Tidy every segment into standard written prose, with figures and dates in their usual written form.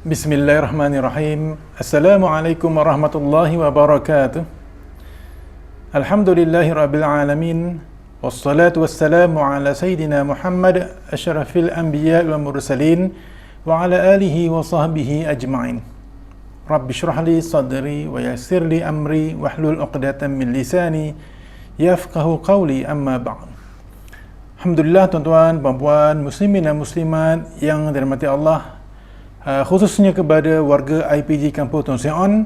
Bismillahirrahmanirrahim. Assalamualaikum warahmatullahi wabarakatuh. Alhamdulillahi rabbil alamin. Wassalatu wassalamu ala sayyidina Muhammad asyrafil anbiya wal mursalin wa ala alihi wa sahbihi ajma'in. Rabbi shrah li sadri wa yassir li amri wahlul 'uqdatam min lisani yafqahu qawli, amma ba'd. Alhamdulillah, tuan-tuan, puan-puan, muslimin dan muslimat yang dirahmati Allah, khususnya kepada warga IPG Kampus Tun Seng On,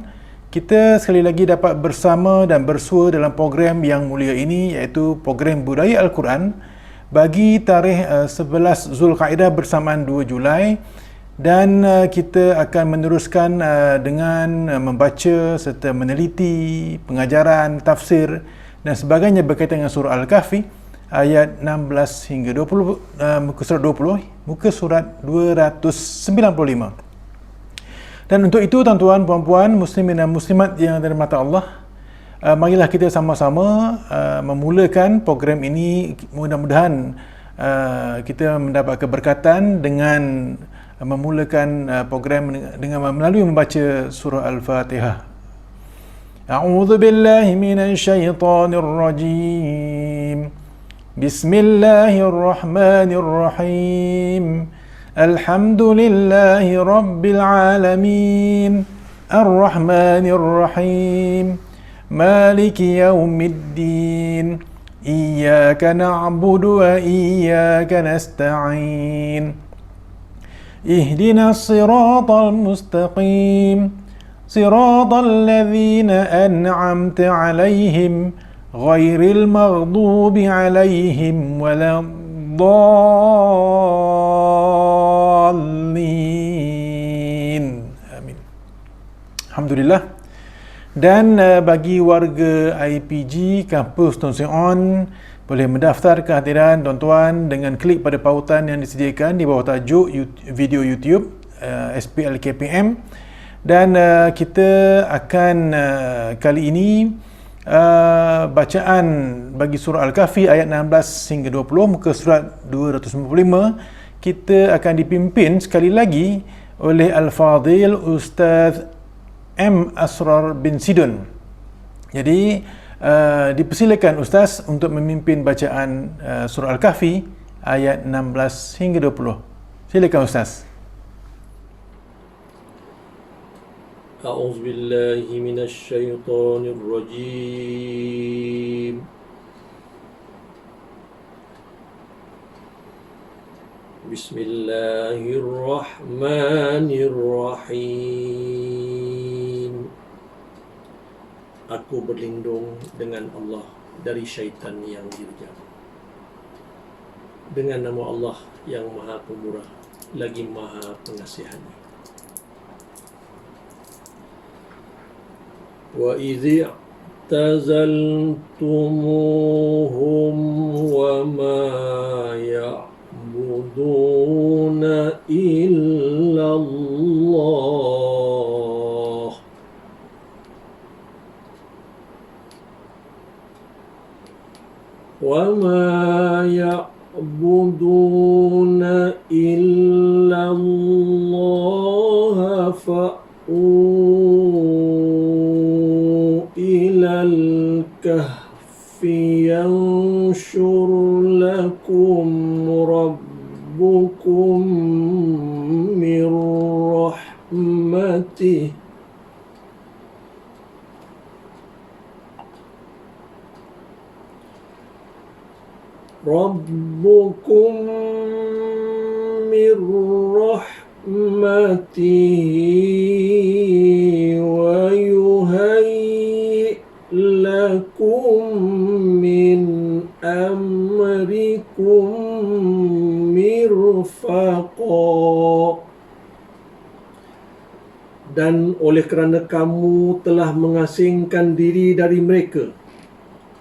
kita sekali lagi dapat bersama dan bersua dalam program yang mulia ini, iaitu program Budaya Al-Quran bagi tarikh 11 Zulkaidah bersamaan 2 Julai, dan kita akan meneruskan dengan membaca serta meneliti pengajaran, tafsir dan sebagainya berkaitan dengan surah Al-Kahfi ayat 16 hingga 20, muka surat 20, muka surat 295. Dan untuk itu, tuan-tuan, puan-puan, muslimin dan muslimat yang dirahmati Allah, marilah kita sama-sama memulakan program ini. Mudah-mudahan kita mendapat keberkatan dengan memulakan program dengan melalui membaca surah Al-Fatihah. A'udzu billahi minasy syaithanir rajim. Bismillahirrahmanirrahim. Alhamdulillahi rabbil alamin. Ar-Rahmanir-Rahim. Maliki yaumiddin. Iyyaka na'budu wa iyyaka nasta'in. Ihdinas siratal mustaqim. Siratal ladzina an'amta 'alaihim ghairil maghdubi 'alaihim waladdallin. Amin. Alhamdulillah. Dan bagi warga IPG Kampus Tun Seng On, boleh mendaftar kehadiran tuan-tuan dengan klik pada pautan yang disediakan di bawah tajuk video YouTube SPL KPM. Dan kita akan kali ini bacaan bagi surah Al-Kahfi ayat 16 hingga 20, muka surat 295. Kita akan dipimpin sekali lagi oleh Al-Fadhil Ustaz M. Asrar bin Sidon. Jadi dipersilakan Ustaz untuk memimpin bacaan surah Al-Kahfi ayat 16 hingga 20. Silakan Ustaz. أعوذ بالله من الشيطان الرجيم بسم الله الرحمن الرحيم. Aku berlindung dengan Allah dari syaitan yang dirjam. Dengan nama Allah yang Maha Pemurah lagi Maha Pengasihani. وَإِذِ اعْتَزَلْتُمُوهُمْ وَمَا يَعْبُدُونَ إِلَّا اللَّهَ وَمَا يَعْبُدُونَ إِلَّا اللَّهَ إلى الكهف ينشر لكم ربكم من رحمته ويهيئ لكم من أمركم مرفقا. Dan oleh kerana kamu telah mengasingkan diri dari mereka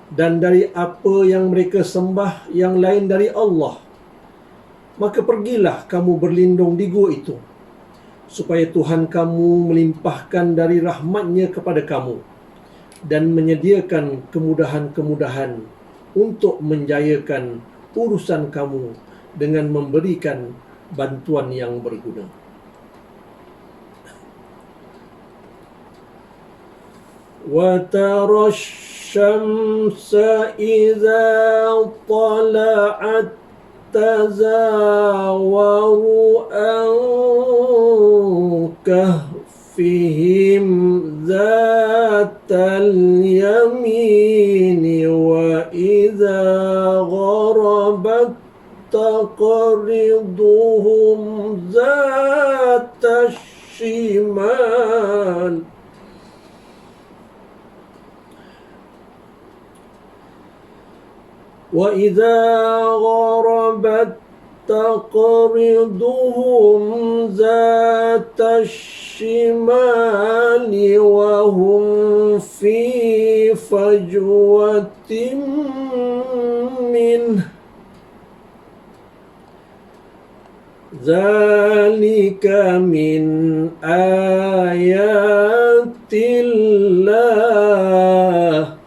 dan dari apa yang mereka sembah yang lain dari Allah, maka pergilah kamu berlindung di gua itu, supaya Tuhan kamu melimpahkan dari rahmat-Nya kepada kamu dan menyediakan kemudahan-kemudahan untuk menjayakan urusan kamu dengan memberikan bantuan yang berguna. وترى الشمس إذا طلعت تزاور عن كهفهم ذات اليمين وإذا غربت تقرضهم ذات الشمال وإذا غربت تقرضهم ذات الشمال وهم في فجوة منه ذلك من آيات الله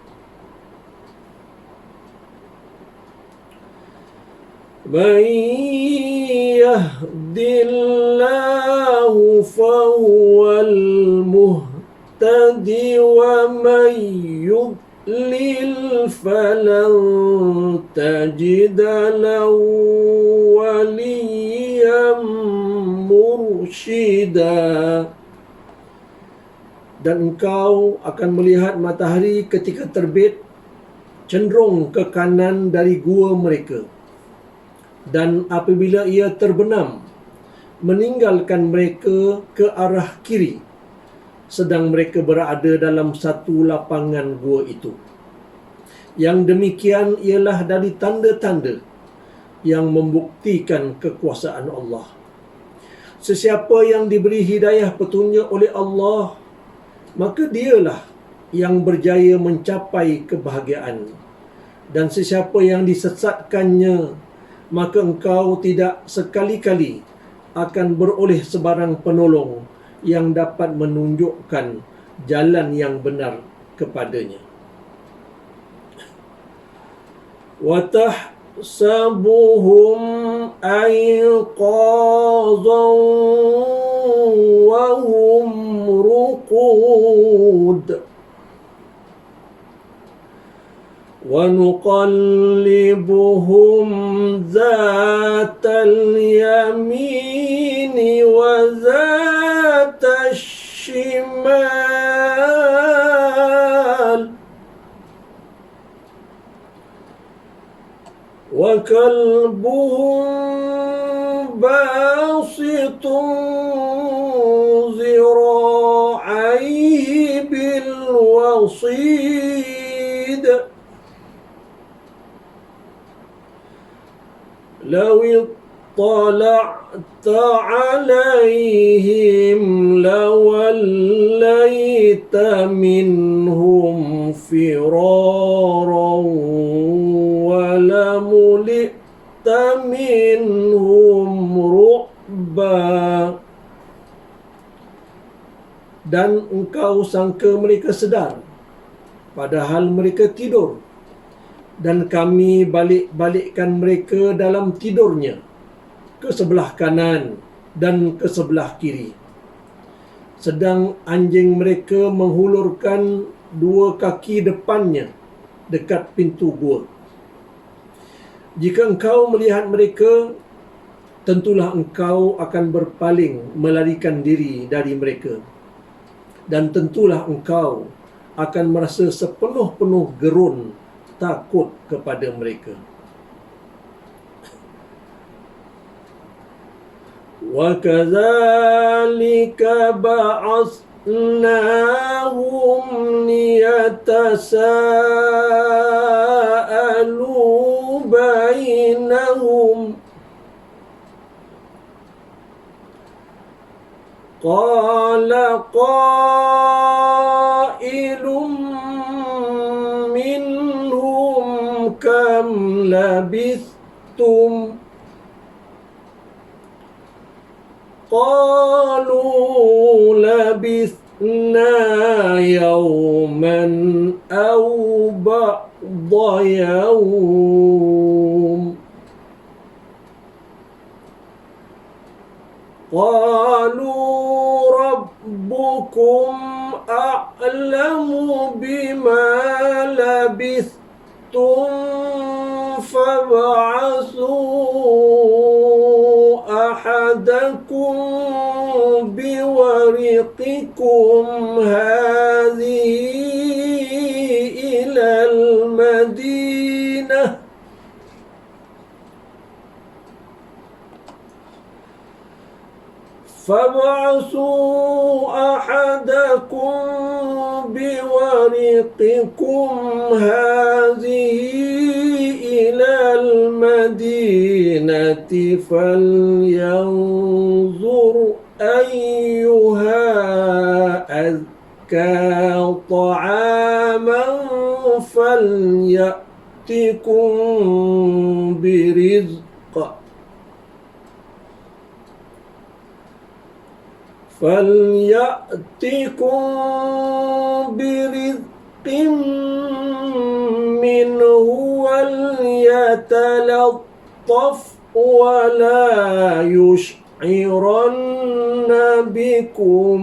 من يهد الله فهو المهتدي ومن يضلل فلن تجد له وليا مرشدا. Dan engkau akan melihat matahari ketika terbit cenderung ke kanan dari gua mereka, dan apabila ia terbenam meninggalkan mereka ke arah kiri, sedang mereka berada dalam satu lapangan gua itu. Yang demikian ialah dari tanda-tanda yang membuktikan kekuasaan Allah. Sesiapa yang diberi hidayah petunjuk oleh Allah, maka dialah yang berjaya mencapai kebahagiaan. Dan sesiapa yang disesatkannya, maka engkau tidak sekali-kali akan beroleh sebarang penolong yang dapat menunjukkan jalan yang benar kepadanya. وَتَحْسَبُهُمْ أَيْقَاظًا وَهُمْ رُقُودٌ وَنُقَلِّبُهُمْ ذَاتَ الْيَمِينِ وَذَاتَ الشِّمَالِ وَكَلْبُهُمْ بَاسِطٌ ذِرَاعَيْهِ بِالْوَصِيدِ لَوِ اطَّلَعْتَ عَلَيْهِمْ لَوَلَّيْتَ مِنْهُمْ فِرَارًا وَلَمُلِئْتَ مِنْهُمْ رُعْبًا. Dan engkau sangka mereka sedar, padahal mereka tidur, dan kami balik-balikkan mereka dalam tidurnya ke sebelah kanan dan ke sebelah kiri, sedang anjing mereka menghulurkan dua kaki depannya dekat pintu gua. Jika engkau melihat mereka, tentulah engkau akan berpaling melarikan diri dari mereka, dan tentulah engkau akan merasa sepenuh-penuh gerun takut kepada mereka. وَكَذَلِكَ بَعَثْنَاهُمْ لِيَتَسَاءَلُوا بَيْنَهُمْ قَالَ قَائِلٌ مِّنْهُمْ كَمْ لَبِثْتُمْ قَالُوا لَبِثْنَا يَوْمًا أَوْ بَعْضَ يَوْمٍ قَالُوا رَبُّكُمْ a'lamu bima labithtum fab'athu ahadakum biwariqikum hadhihi ilal madinah فابعثوا أحدكم بورقكم هذه إلى المدينة فلينظر أيها أزكى طعاما فليأتكم برزق برزق منه وليتلطف ولا يشعرن بكم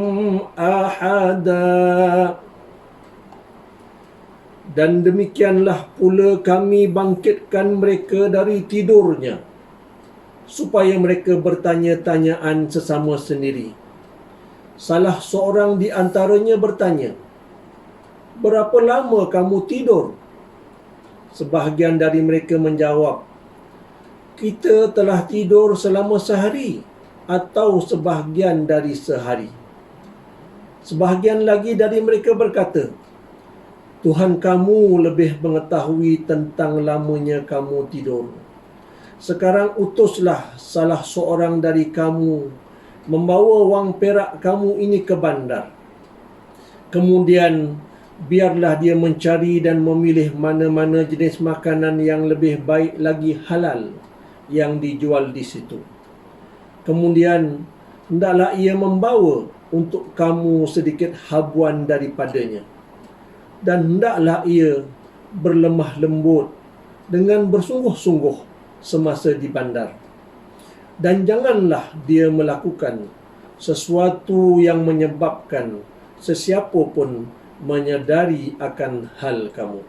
أحدا. Dan demikianlah pula kami bangkitkan mereka dari tidurnya, supaya mereka bertanya-tanyaan sesama sendiri. Salah seorang di antaranya bertanya, "Berapa lama kamu tidur?" Sebahagian dari mereka menjawab, "Kita telah tidur selama sehari atau sebahagian dari sehari." Sebahagian lagi dari mereka berkata, "Tuhan kamu lebih mengetahui tentang lamanya kamu tidur. Sekarang utuslah salah seorang dari kamu membawa wang perak kamu ini ke bandar. Kemudian biarlah dia mencari dan memilih mana-mana jenis makanan yang lebih baik lagi halal yang dijual di situ. Kemudian hendaklah ia membawa untuk kamu sedikit habuan daripadanya. Dan hendaklah ia berlemah lembut dengan bersungguh-sungguh semasa di bandar. Dan janganlah dia melakukan sesuatu yang menyebabkan sesiapa pun menyadari akan hal kamu.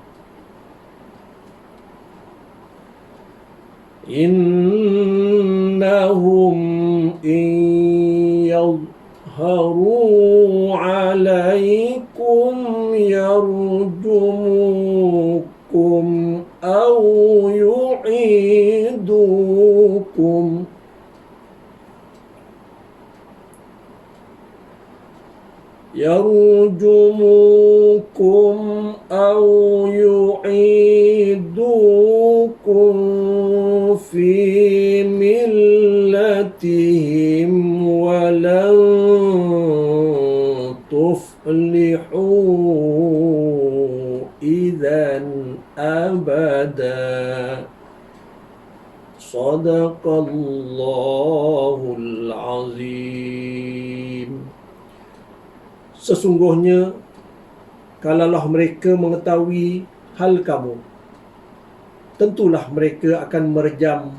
Innahum in yadhharu alaikum yarjumukum aw yu'idukum أو يعيدوكم في ملتهم ولن تفلحوا إذا أبدا. صدق الله العظيم. Sesungguhnya, kalaulah mereka mengetahui hal kamu, tentulah mereka akan merejam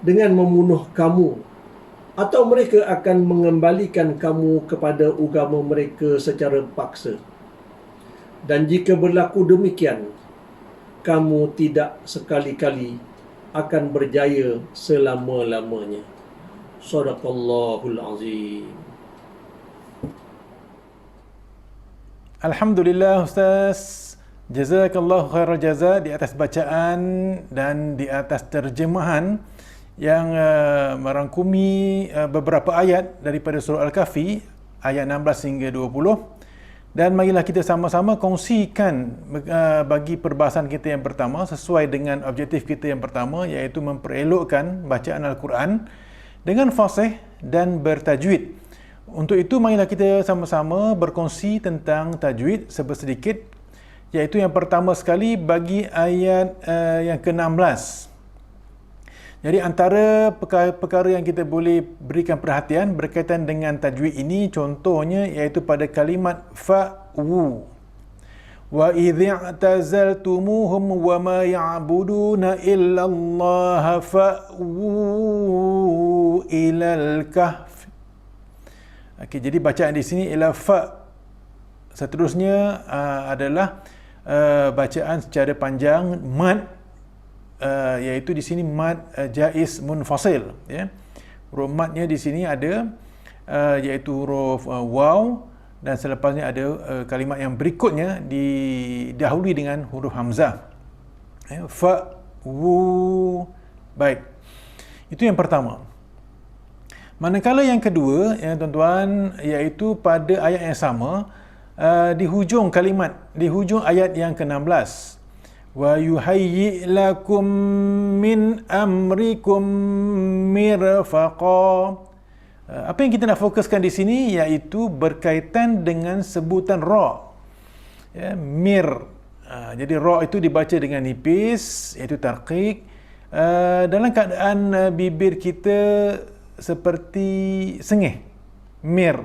dengan membunuh kamu, atau mereka akan mengembalikan kamu kepada agama mereka secara paksa. Dan jika berlaku demikian, kamu tidak sekali-kali akan berjaya selama-lamanya. Sadaqallahul azim. Alhamdulillah Ustaz, jazakallahu khairal jaza di atas bacaan dan di atas terjemahan yang merangkumi beberapa ayat daripada surah Al-Kahfi ayat 16 hingga 20. Dan marilah kita sama-sama kongsikan bagi perbahasan kita yang pertama sesuai dengan objektif kita yang pertama, iaitu memperelokkan bacaan Al-Quran dengan fasih dan bertajwid. Untuk itu, marilah kita sama-sama berkongsi tentang tajwid sedikit, iaitu yang pertama sekali bagi ayat yang ke-16. Jadi antara perkara yang kita boleh berikan perhatian berkaitan dengan tajwid ini, contohnya iaitu pada kalimat fa'wu. Wa idhi'tazaltumuhum wa ma ya'buduna illallah fa'wu ilal kahf. Okey, jadi bacaan di sini ialah fa Seterusnya adalah bacaan secara panjang mad, iaitu di sini mad jaiz munfasil, ya. Huruf madnya di sini ada iaitu huruf waw, dan selepasnya ada kalimat yang berikutnya didahului dengan huruf hamzah, ya. Fa, wu. Baik, itu yang pertama. Manakala yang kedua, ya tuan-tuan, iaitu pada ayat yang sama, di hujung kalimat, di hujung ayat yang ke-16, wa yuhayyi lakum min amrikum mirfaqa. Apa yang kita nak fokuskan di sini iaitu berkaitan dengan sebutan ra, ya, mir. Jadi ra itu dibaca dengan nipis, iaitu tarqiq, dalam keadaan bibir kita seperti sengih, mir,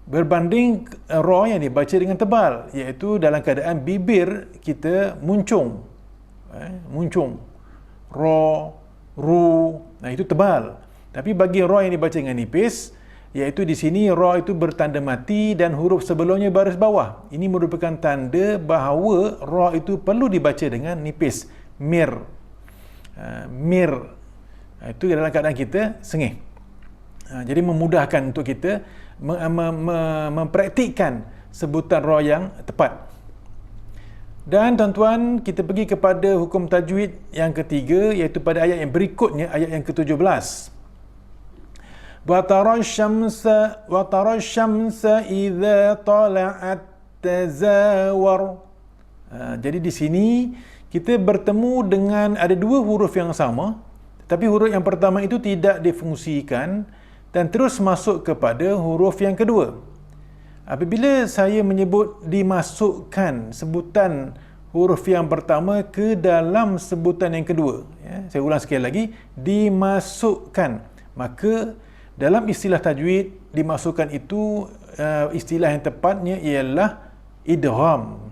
berbanding ra yang dibaca dengan tebal, iaitu dalam keadaan bibir kita muncung, muncung, ra, ru. Nah, itu tebal. Tapi bagi ra yang dibaca dengan nipis, iaitu di sini ra itu bertanda mati dan huruf sebelumnya baris bawah. Ini merupakan tanda bahawa ra itu perlu dibaca dengan nipis, mir, mir. Itu dalam keadaan kita sengih. Jadi memudahkan untuk kita mempraktikkan sebutan ra yang tepat. Dan tuan-tuan, kita pergi kepada hukum tajwid yang ketiga, iaitu pada ayat yang berikutnya, ayat yang ke-17. Wa tara syamsa idza tala'at tazawar. Jadi di sini kita bertemu dengan ada dua huruf yang sama, tapi huruf yang pertama itu tidak difungsikan dan terus masuk kepada huruf yang kedua. Apabila saya menyebut dimasukkan sebutan huruf yang pertama ke dalam sebutan yang kedua, ya, saya ulang sekali lagi, dimasukkan, maka dalam istilah tajwid, dimasukkan itu istilah yang tepatnya ialah idgham.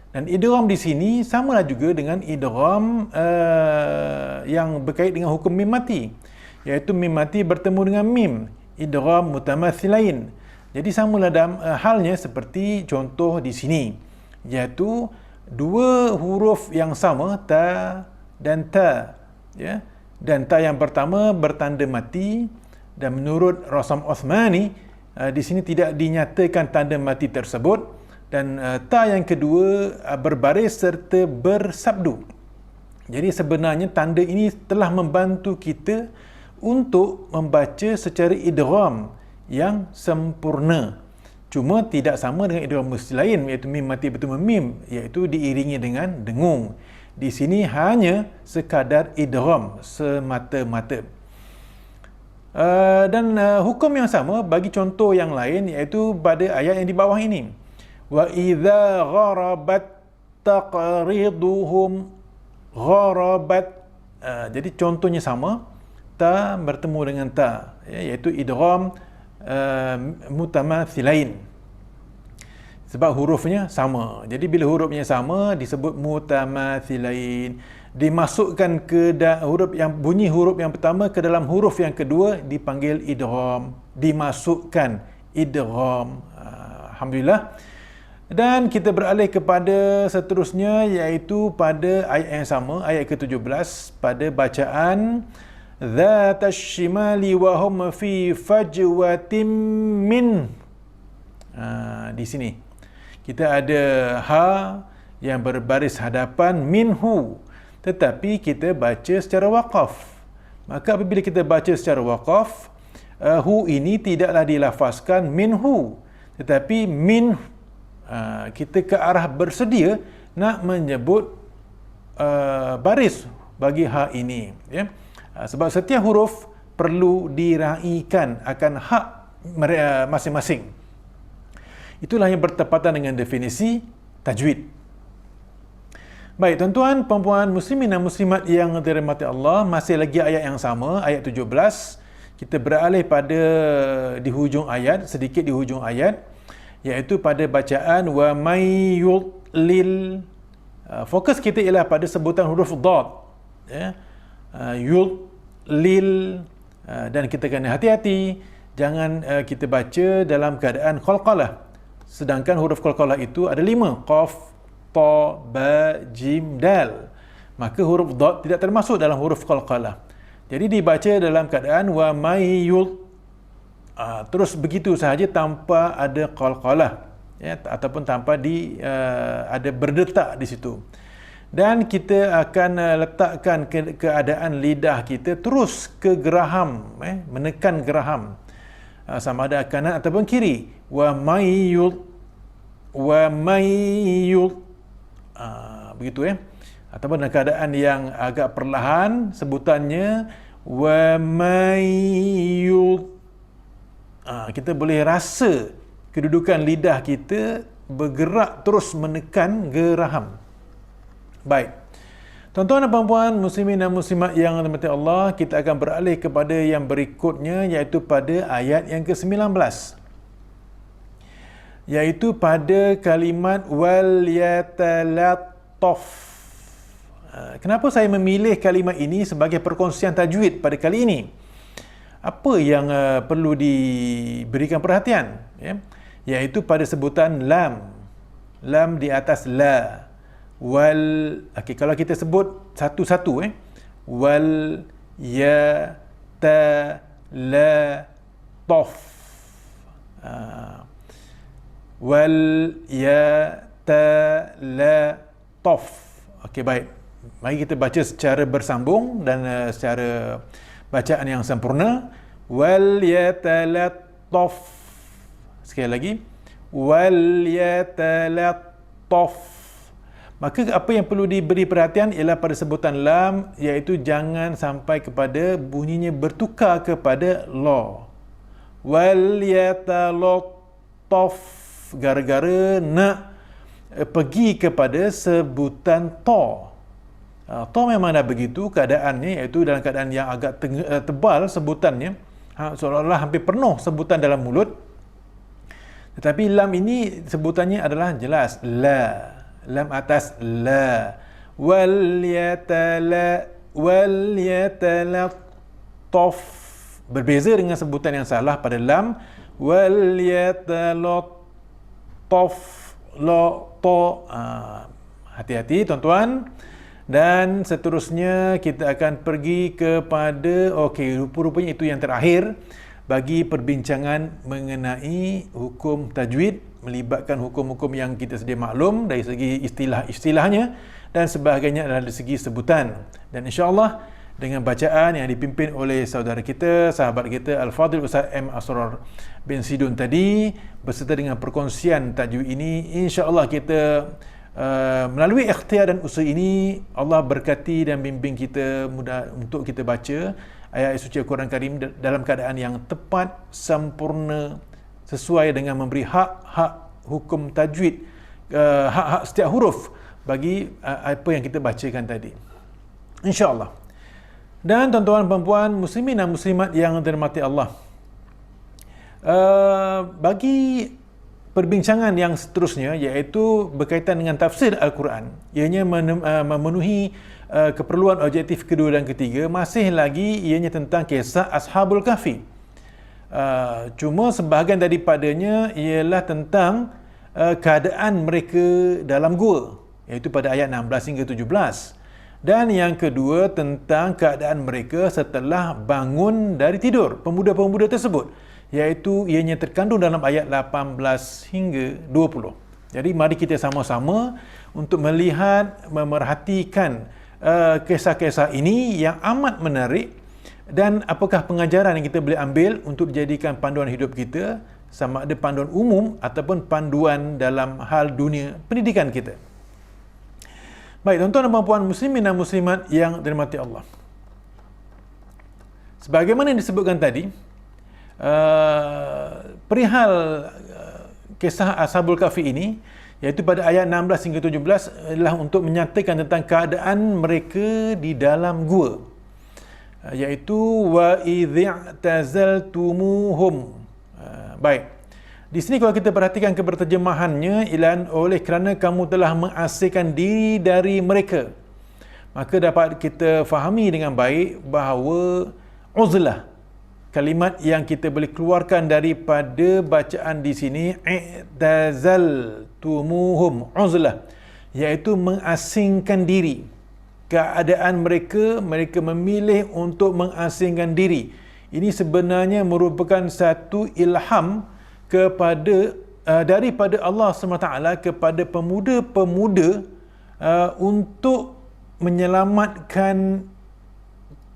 Dan idgham di sini samalah juga dengan idgham yang berkait dengan hukum mim mati, iaitu mim mati bertemu dengan mim, idgham mutamathilain. Jadi samalah dalam halnya seperti contoh di sini, iaitu dua huruf yang sama, ta dan ta, ya. Dan ta yang pertama bertanda mati, dan menurut Rasam Uthmani di sini tidak dinyatakan tanda mati tersebut, dan ta yang kedua berbaris serta bersabdu. Jadi sebenarnya tanda ini telah membantu kita untuk membaca secara idgham yang sempurna. Cuma tidak sama dengan idgham lain, iaitu mim mati bertemu mim, iaitu diiringi dengan dengung. Di sini hanya sekadar idgham semata-mata. Dan hukum yang sama bagi contoh yang lain, iaitu pada ayat yang di bawah ini. Wa idza gharabat taqriduhum gharabat. Jadi contohnya sama, ta bertemu dengan ta, iaitu idgham mutamathilain, sebab hurufnya sama. Jadi bila hurufnya sama disebut mutamathilain. Dimasukkan ke huruf yang bunyi huruf yang pertama ke dalam huruf yang kedua dipanggil idgham, dimasukkan, idgham. Alhamdulillah. Dan kita beralih kepada seterusnya, iaitu pada ayat yang sama, ayat ke-17, pada bacaan Dhatas shimali wa hum fi fajwatim min. Di sini kita ada ha yang berbaris hadapan minhu, tetapi kita baca secara waqaf. Maka apabila kita baca secara waqaf, hu ini tidaklah dilafazkan minhu, tetapi min. Kita ke arah bersedia nak menyebut baris bagi ha ini, ya. Sebab setiap huruf perlu diraikan akan hak masing-masing. Itulah yang bertepatan dengan definisi tajwid. Baik, tuan-tuan, puan-puan, muslimin dan muslimat yang dirahmati Allah, masih lagi ayat yang sama, ayat 17. Kita beralih pada di hujung ayat, sedikit di hujung ayat, iaitu pada bacaan wa may yudlil. Fokus kita ialah pada sebutan huruf dad, ya. Yudlil, dan kita kena hati-hati jangan kita baca dalam keadaan qalqalah Sedangkan huruf qalqalah itu ada 5, qaf, ta, ba, jim, dal. Maka huruf dad tidak termasuk dalam huruf qalqalah. Jadi dibaca dalam keadaan wa may terus begitu sahaja tanpa ada qalqalah, ya, ataupun tanpa ada berdetak di situ. Dan kita akan letakkan keadaan lidah kita terus ke geraham, menekan geraham, sama ada kanan ataupun kiri. Wa may begitu, ataupun dalam keadaan yang agak perlahan sebutannya wa may kita boleh rasa kedudukan lidah kita bergerak terus menekan geraham. Baik, tuan-tuan dan puan-puan, muslimin dan muslimat yang dirahmati Allah, kita akan beralih kepada yang berikutnya, iaitu pada ayat yang ke-19, iaitu pada kalimat wal yatalattaf. Kenapa saya memilih kalimat ini sebagai perkongsian tajwid pada kali ini? Apa yang perlu diberikan perhatian, ya? Iaitu pada sebutan lam di atas la, wal. Okey, kalau kita sebut satu-satu, wal ya ta la taf, wal ya ta la taf. Okey, baik, mari kita baca secara bersambung dan secara bacaan yang sempurna. Wal yatalattaf. Sekali lagi, wal yatalattaf. Maka apa yang perlu diberi perhatian ialah pada sebutan lam, iaitu jangan sampai kepada bunyinya bertukar kepada la. Wal yatalattaf, gara-gara nak pergi kepada sebutan ta. Ta memang dah begitu keadaannya, iaitu dalam keadaan yang agak tebal sebutannya, seolah-olah hampir penuh sebutan dalam mulut. Tetapi lam ini sebutannya adalah jelas la, lam atas la. Wal yatalattaf, berbeza dengan sebutan yang salah pada lam. Wal yatalattaf, la, ta. Hati-hati tuan-tuan. Dan seterusnya kita akan pergi kepada, rupa-rupanya itu yang terakhir bagi perbincangan mengenai hukum tajwid, melibatkan hukum-hukum yang kita sedia maklum dari segi istilah-istilahnya dan sebagainya dari segi sebutan. Dan insya-Allah dengan bacaan yang dipimpin oleh saudara kita, sahabat kita Al-Fadhil Ustaz M. Asrar bin Sidun tadi, beserta dengan perkongsian tajwid ini, insya-Allah kita melalui ikhtiar dan usaha ini, Allah berkati dan bimbing kita mudah untuk kita baca ayat suci Al-Quran Karim dalam keadaan yang tepat, sempurna, sesuai dengan memberi hak-hak hukum tajwid, hak-hak setiap huruf bagi apa yang kita bacakan tadi, insya-Allah. Dan tuan-tuan dan puan-puan, muslimin dan muslimat yang dirahmati Allah, bagi perbincangan yang seterusnya, iaitu berkaitan dengan tafsir Al-Quran, ianya memenuhi keperluan objektif kedua dan ketiga, masih lagi ianya tentang kisah Ashabul Kahfi. Cuma sebahagian daripadanya ialah tentang keadaan mereka dalam gua, iaitu pada ayat 16 hingga 17. Dan yang kedua tentang keadaan mereka setelah bangun dari tidur, pemuda-pemuda tersebut, iaitu ianya terkandung dalam ayat 18 hingga 20. Jadi mari kita sama-sama untuk melihat, memerhatikan kisah-kisah ini yang amat menarik, dan apakah pengajaran yang kita boleh ambil untuk dijadikan panduan hidup kita, sama ada panduan umum ataupun panduan dalam hal dunia pendidikan kita. Baik, tuan-tuan dan puan-puan, muslimin dan muslimat yang dirahmati Allah, sebagaimana yang disebutkan tadi, perihal kisah Ashabul Kahfi ini, iaitu pada ayat 16 hingga 17 adalah untuk menyatakan tentang keadaan mereka di dalam gua, iaitu wa idhi'tazaltumuhum. Baik, di sini kalau kita perhatikan keberterjemahannya, ialah oleh kerana kamu telah mengasingkan diri dari mereka, maka dapat kita fahami dengan baik bahawa uzlah, kalimat yang kita boleh keluarkan daripada bacaan di sini, i'tazaltumuhum uzlah, iaitu mengasingkan diri. Keadaan mereka memilih untuk mengasingkan diri. Ini sebenarnya merupakan satu ilham daripada Allah SWT kepada pemuda-pemuda untuk menyelamatkan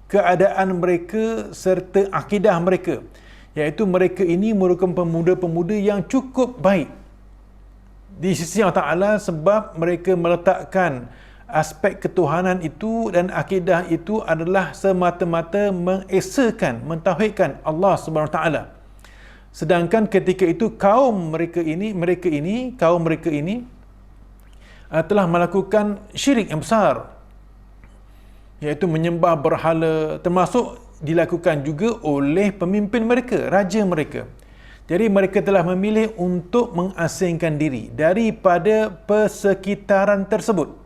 keadaan mereka serta akidah mereka, iaitu mereka ini merupakan pemuda-pemuda yang cukup baik di sisi Allah Ta'ala, sebab mereka meletakkan aspek ketuhanan itu dan akidah itu adalah semata-mata mengesakan, mentauhidkan Allah Subhanahu Wa Ta'ala. Sedangkan ketika itu kaum mereka ini telah melakukan syirik yang besar, iaitu menyembah berhala, termasuk dilakukan juga oleh pemimpin mereka, raja mereka. Jadi mereka telah memilih untuk mengasingkan diri daripada persekitaran tersebut.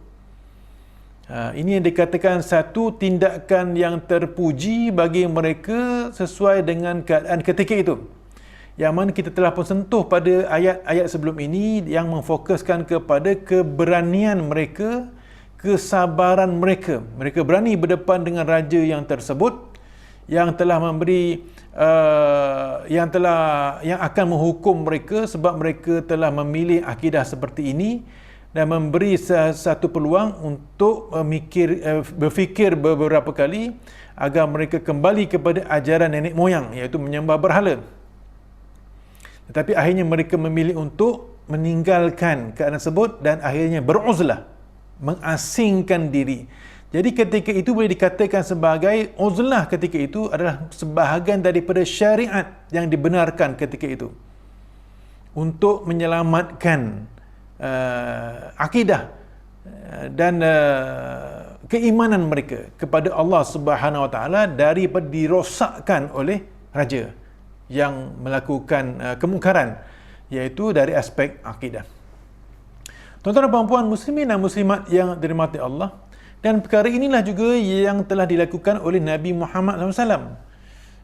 Ini yang dikatakan satu tindakan yang terpuji bagi mereka sesuai dengan keadaan ketika itu. Yang mana kita telah pun sentuh pada ayat-ayat sebelum ini yang memfokuskan kepada keberanian mereka, kesabaran mereka. Mereka berani berdepan dengan raja yang tersebut, yang telah memberi yang akan menghukum mereka sebab mereka telah memilih akidah seperti ini, dan memberi satu peluang untuk berfikir beberapa kali agar mereka kembali kepada ajaran nenek moyang, iaitu menyembah berhala. Tetapi akhirnya mereka memilih untuk meninggalkan keadaan tersebut dan akhirnya beruzlah, mengasingkan diri. Jadi ketika itu boleh dikatakan sebagai uzlah ketika itu adalah sebahagian daripada syariat yang dibenarkan ketika itu untuk menyelamatkan akidah dan keimanan mereka kepada Allah Subhanahu Wa Ta'ala daripada dirosakkan oleh raja yang melakukan kemungkaran, iaitu dari aspek akidah. Tuan-tuan dan puan-puan muslimin dan muslimat yang dirahmati Allah, dan perkara inilah juga yang telah dilakukan oleh Nabi Muhammad SAW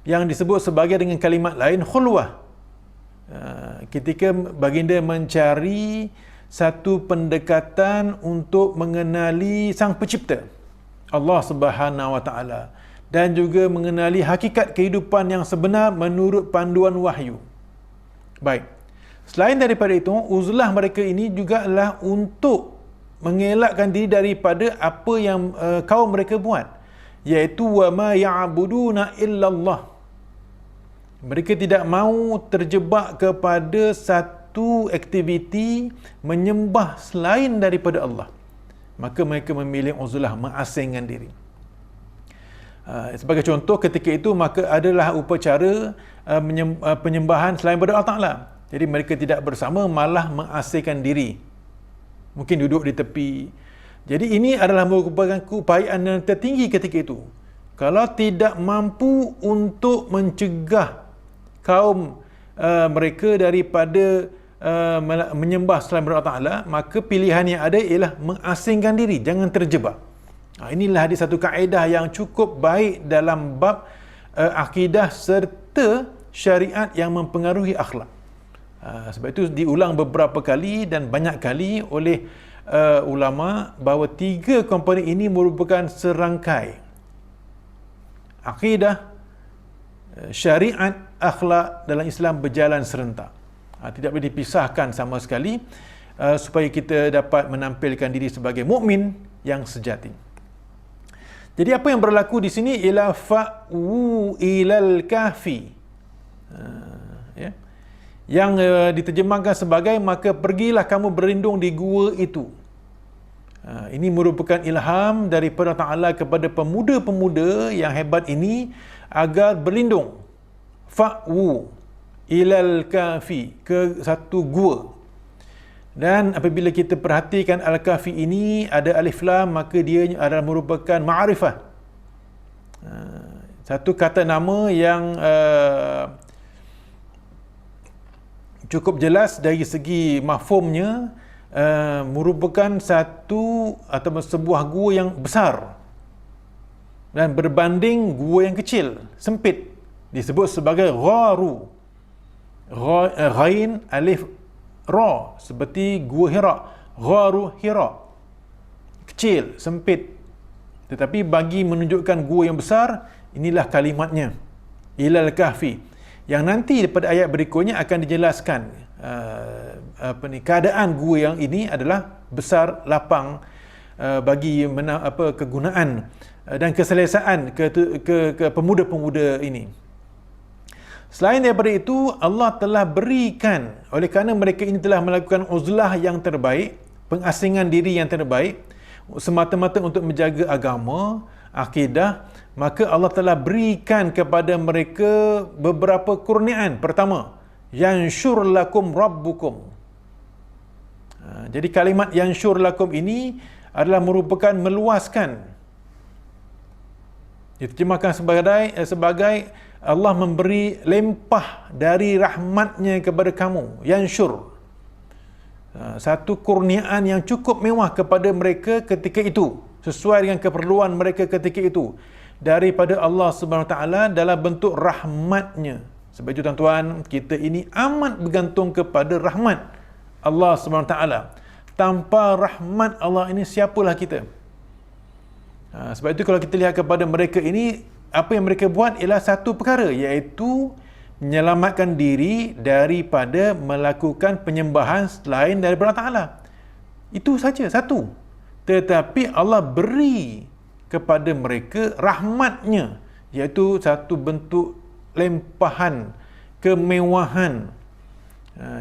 yang disebut sebagai dengan kalimat lain khulwah. Ketika baginda mencari satu pendekatan untuk mengenali Sang Pencipta Allah Subhanahu Wa Ta'ala dan juga mengenali hakikat kehidupan yang sebenar menurut panduan wahyu. Baik. Selain daripada itu, uzlah mereka ini juga adalah untuk mengelakkan diri daripada apa yang kaum mereka buat, iaitu wa ma ya'buduna illallah. Mereka tidak mahu terjebak kepada satu aktiviti menyembah selain daripada Allah. Maka mereka memilih uzlah, mengasingkan diri. Sebagai contoh, ketika itu maka adalah upacara penyembahan selain daripada Allah Ta'ala. Jadi mereka tidak bersama, malah mengasingkan diri. Mungkin duduk di tepi. Jadi ini adalah merupakan keupayaan yang tertinggi ketika itu. Kalau tidak mampu untuk mencegah kaum mereka daripada menyembah selain Allah Ta'ala, maka pilihan yang ada ialah mengasingkan diri, jangan terjebak. Inilah ada satu kaedah yang cukup baik dalam bab akidah serta syariat yang mempengaruhi akhlak. Sebab itu diulang beberapa kali dan banyak kali oleh ulama bahawa tiga komponen ini merupakan serangkai: akidah, syariat, akhlak dalam Islam berjalan serentak. Tidak boleh dipisahkan sama sekali supaya kita dapat menampilkan diri sebagai mukmin yang sejati. Jadi apa yang berlaku di sini ialah fa'u ilal kahfi, yang diterjemahkan sebagai maka pergilah kamu berlindung di gua itu. Ini merupakan ilham daripada Ta'ala kepada pemuda-pemuda yang hebat ini agar berlindung. Fa'u ilal kahfi, ke satu gua. Dan apabila kita perhatikan al-kahfi ini ada alif lam, maka dia adalah merupakan ma'rifah. Satu kata nama yang cukup jelas dari segi mafhumnya, merupakan satu atau sebuah gua yang besar dan berbanding gua yang kecil, sempit. disebut sebagai gharu. Ghain alif ra, seperti gua Hira, gharu Hira, kecil, sempit, tetapi bagi menunjukkan gua yang besar, inilah kalimatnya, ilal kahfi, yang nanti pada ayat berikutnya akan dijelaskan keadaan gua yang ini adalah besar, lapang, bagi kegunaan dan keselesaan ke pemuda-pemuda ini. Selain daripada itu, Allah telah berikan, oleh kerana mereka ini telah melakukan uzlah yang terbaik, pengasingan diri yang terbaik, semata-mata untuk menjaga agama, akidah, maka Allah telah berikan kepada mereka beberapa kurniaan. Pertama, yanshur lakum rabbukum. Jadi kalimat yanshur lakum ini adalah merupakan meluaskan. Diterjemahkan sebagai Allah memberi lempah dari rahmatnya kepada kamu, yanshur, satu kurniaan yang cukup mewah kepada mereka ketika itu, sesuai dengan keperluan mereka ketika itu, daripada Allah Subhanahu Wa Taala dalam bentuk rahmatnya. Sebab itu tuan-tuan, kita ini amat bergantung kepada rahmat Allah Subhanahu Wa Taala. Tanpa rahmat Allah ini, siapalah kita? Sebab itu kalau kita lihat kepada mereka ini, apa yang mereka buat ialah satu perkara, iaitu menyelamatkan diri daripada melakukan penyembahan selain daripada Allah Ta'ala. Itu saja, satu. Tetapi Allah beri kepada mereka rahmatnya, iaitu satu bentuk lempahan, kemewahan,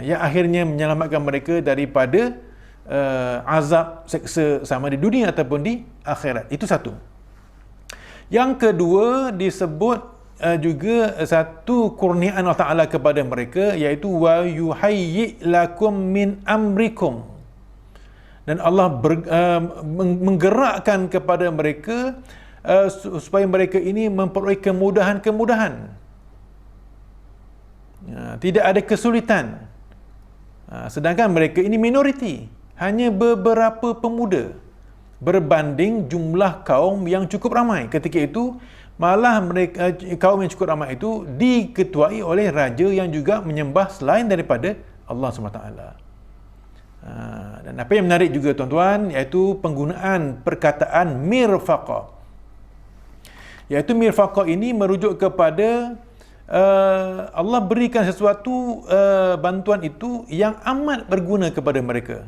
yang akhirnya menyelamatkan mereka daripada azab, seksa sama di dunia ataupun di akhirat. Itu satu. Yang kedua, disebut juga satu kurniaan Allah Ta'ala kepada mereka, iaitu wa yuhayyi lakum min amrikum. Dan Allah menggerakkan kepada mereka supaya mereka ini memperoleh kemudahan-kemudahan. Tidak ada kesulitan. Sedangkan mereka ini minoriti, hanya beberapa pemuda berbanding jumlah kaum yang cukup ramai. Ketika itu, malah mereka, kaum yang cukup ramai itu diketuai oleh raja yang juga menyembah selain daripada Allah SWT. Dan apa yang menarik juga tuan-tuan, iaitu penggunaan perkataan mirfaqa. Iaitu mirfaqa ini merujuk kepada Allah berikan sesuatu bantuan itu yang amat berguna kepada mereka.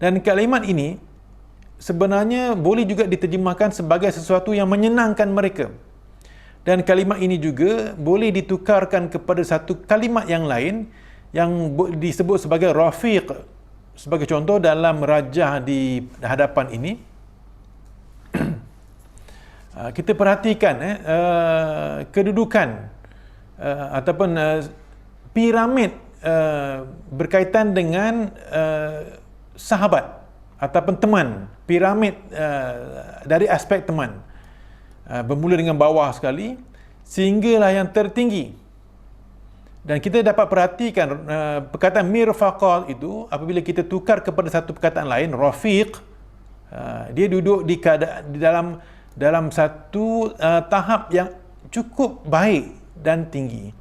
Dan kalimat ini sebenarnya boleh juga diterjemahkan sebagai sesuatu yang menyenangkan mereka. Dan kalimat ini juga boleh ditukarkan kepada satu kalimat yang lain yang disebut sebagai rafiq. Sebagai contoh, dalam rajah di hadapan ini, kita perhatikan kedudukan ataupun piramid berkaitan dengan sahabat ataupun teman, piramid dari aspek teman, bermula dengan bawah sekali sehinggalah yang tertinggi. Dan kita dapat perhatikan perkataan mirfaqa itu, apabila kita tukar kepada satu perkataan lain, rafiq, dia duduk di dalam satu tahap yang cukup baik dan tinggi,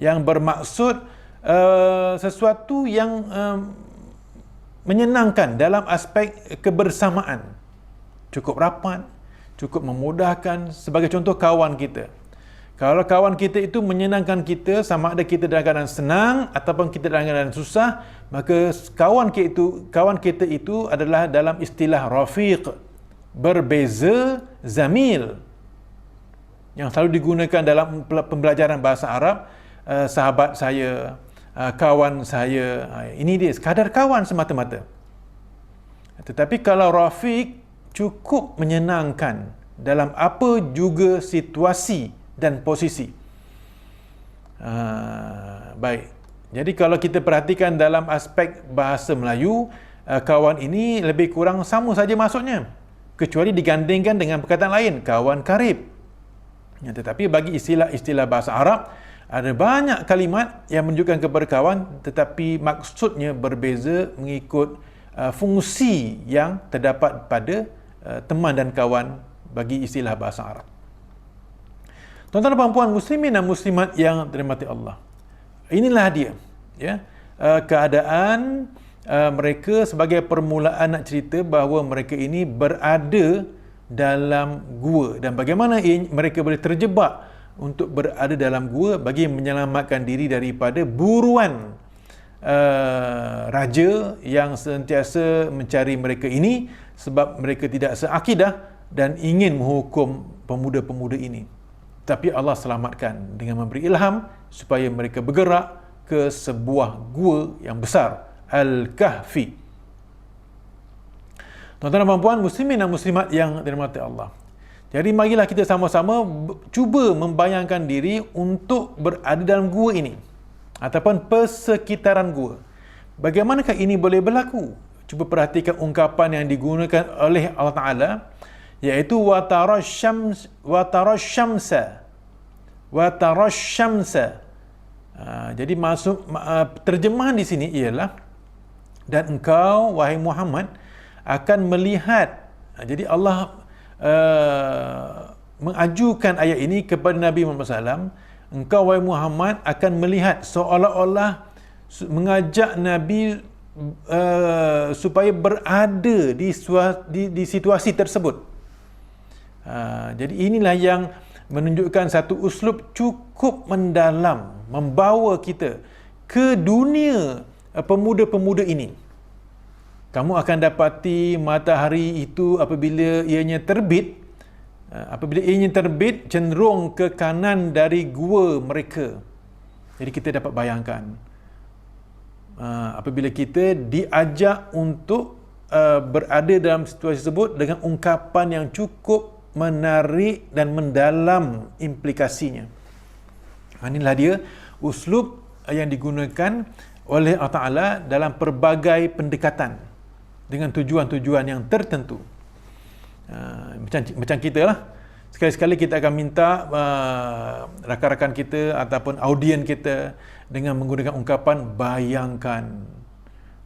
yang bermaksud sesuatu yang menyenangkan dalam aspek kebersamaan, cukup rapat, cukup memudahkan. Sebagai contoh, kawan kita, kalau kawan kita itu menyenangkan kita, sama ada kita dalam keadaan senang ataupun kita dalam keadaan susah, maka kawan kita itu adalah dalam istilah rafiq. Berbeza zamil, yang selalu digunakan dalam pembelajaran bahasa Arab, sahabat saya, kawan saya, ini dia sekadar kawan semata-mata. Tetapi kalau rafiq, cukup menyenangkan dalam apa juga situasi dan posisi. Baik, jadi kalau kita perhatikan dalam aspek bahasa Melayu, kawan ini lebih kurang sama saja maksudnya, kecuali digandingkan dengan perkataan lain, kawan karib. Tetapi bagi istilah bahasa Arab, ada banyak kalimat yang menunjukkan kepada kawan, tetapi maksudnya berbeza mengikut fungsi yang terdapat pada teman dan kawan bagi istilah bahasa Arab. Tuan-tuan dan puan muslimin dan muslimat yang dirahmati Allah. Inilah dia, ya, keadaan mereka sebagai permulaan nak cerita bahawa mereka ini berada dalam gua dan bagaimana mereka boleh terjebak untuk berada dalam gua bagi menyelamatkan diri daripada buruan raja yang sentiasa mencari mereka ini sebab mereka tidak seakidah dan ingin menghukum pemuda-pemuda ini. Tapi Allah selamatkan dengan memberi ilham supaya mereka bergerak ke sebuah gua yang besar, Al-Kahfi. Tuan-tuan dan puan muslimin dan muslimat yang dirahmati Allah. Jadi marilah kita sama-sama cuba membayangkan diri untuk berada dalam gua ini ataupun persekitaran gua. Bagaimanakah ini boleh berlaku? Cuba perhatikan ungkapan yang digunakan oleh Allah Ta'ala, iaitu watarasyamsa. Jadi maksud terjemahan di sini ialah dan engkau wahai Muhammad akan melihat. Jadi Allah mengajukan ayat ini kepada Nabi Muhammad SAW. Engkau wahai Muhammad akan melihat, seolah-olah mengajak Nabi supaya berada di situasi tersebut. Jadi inilah yang menunjukkan satu uslub cukup mendalam, membawa kita ke dunia pemuda-pemuda ini. Kamu akan dapati matahari itu apabila ianya terbit cenderung ke kanan dari gua mereka. Jadi kita dapat bayangkan apabila kita diajak untuk berada dalam situasi tersebut dengan ungkapan yang cukup menarik dan mendalam implikasinya. Inilah dia uslub yang digunakan oleh Allah Ta'ala dalam pelbagai pendekatan dengan tujuan-tujuan yang tertentu. Macam kita lah, sekali-sekali kita akan minta rakan-rakan kita ataupun audien kita dengan menggunakan ungkapan bayangkan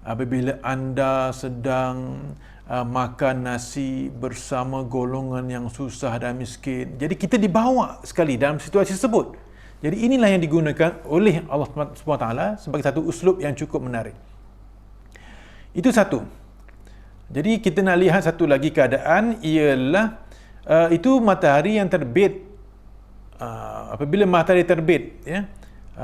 apabila anda sedang makan nasi bersama golongan yang susah dan miskin. Jadi kita dibawa sekali dalam situasi tersebut. Jadi inilah yang digunakan oleh Allah SWT sebagai satu uslub yang cukup menarik. Itu satu. Jadi kita nak lihat satu lagi keadaan ialah itu matahari yang terbit. Apabila matahari terbit, ya,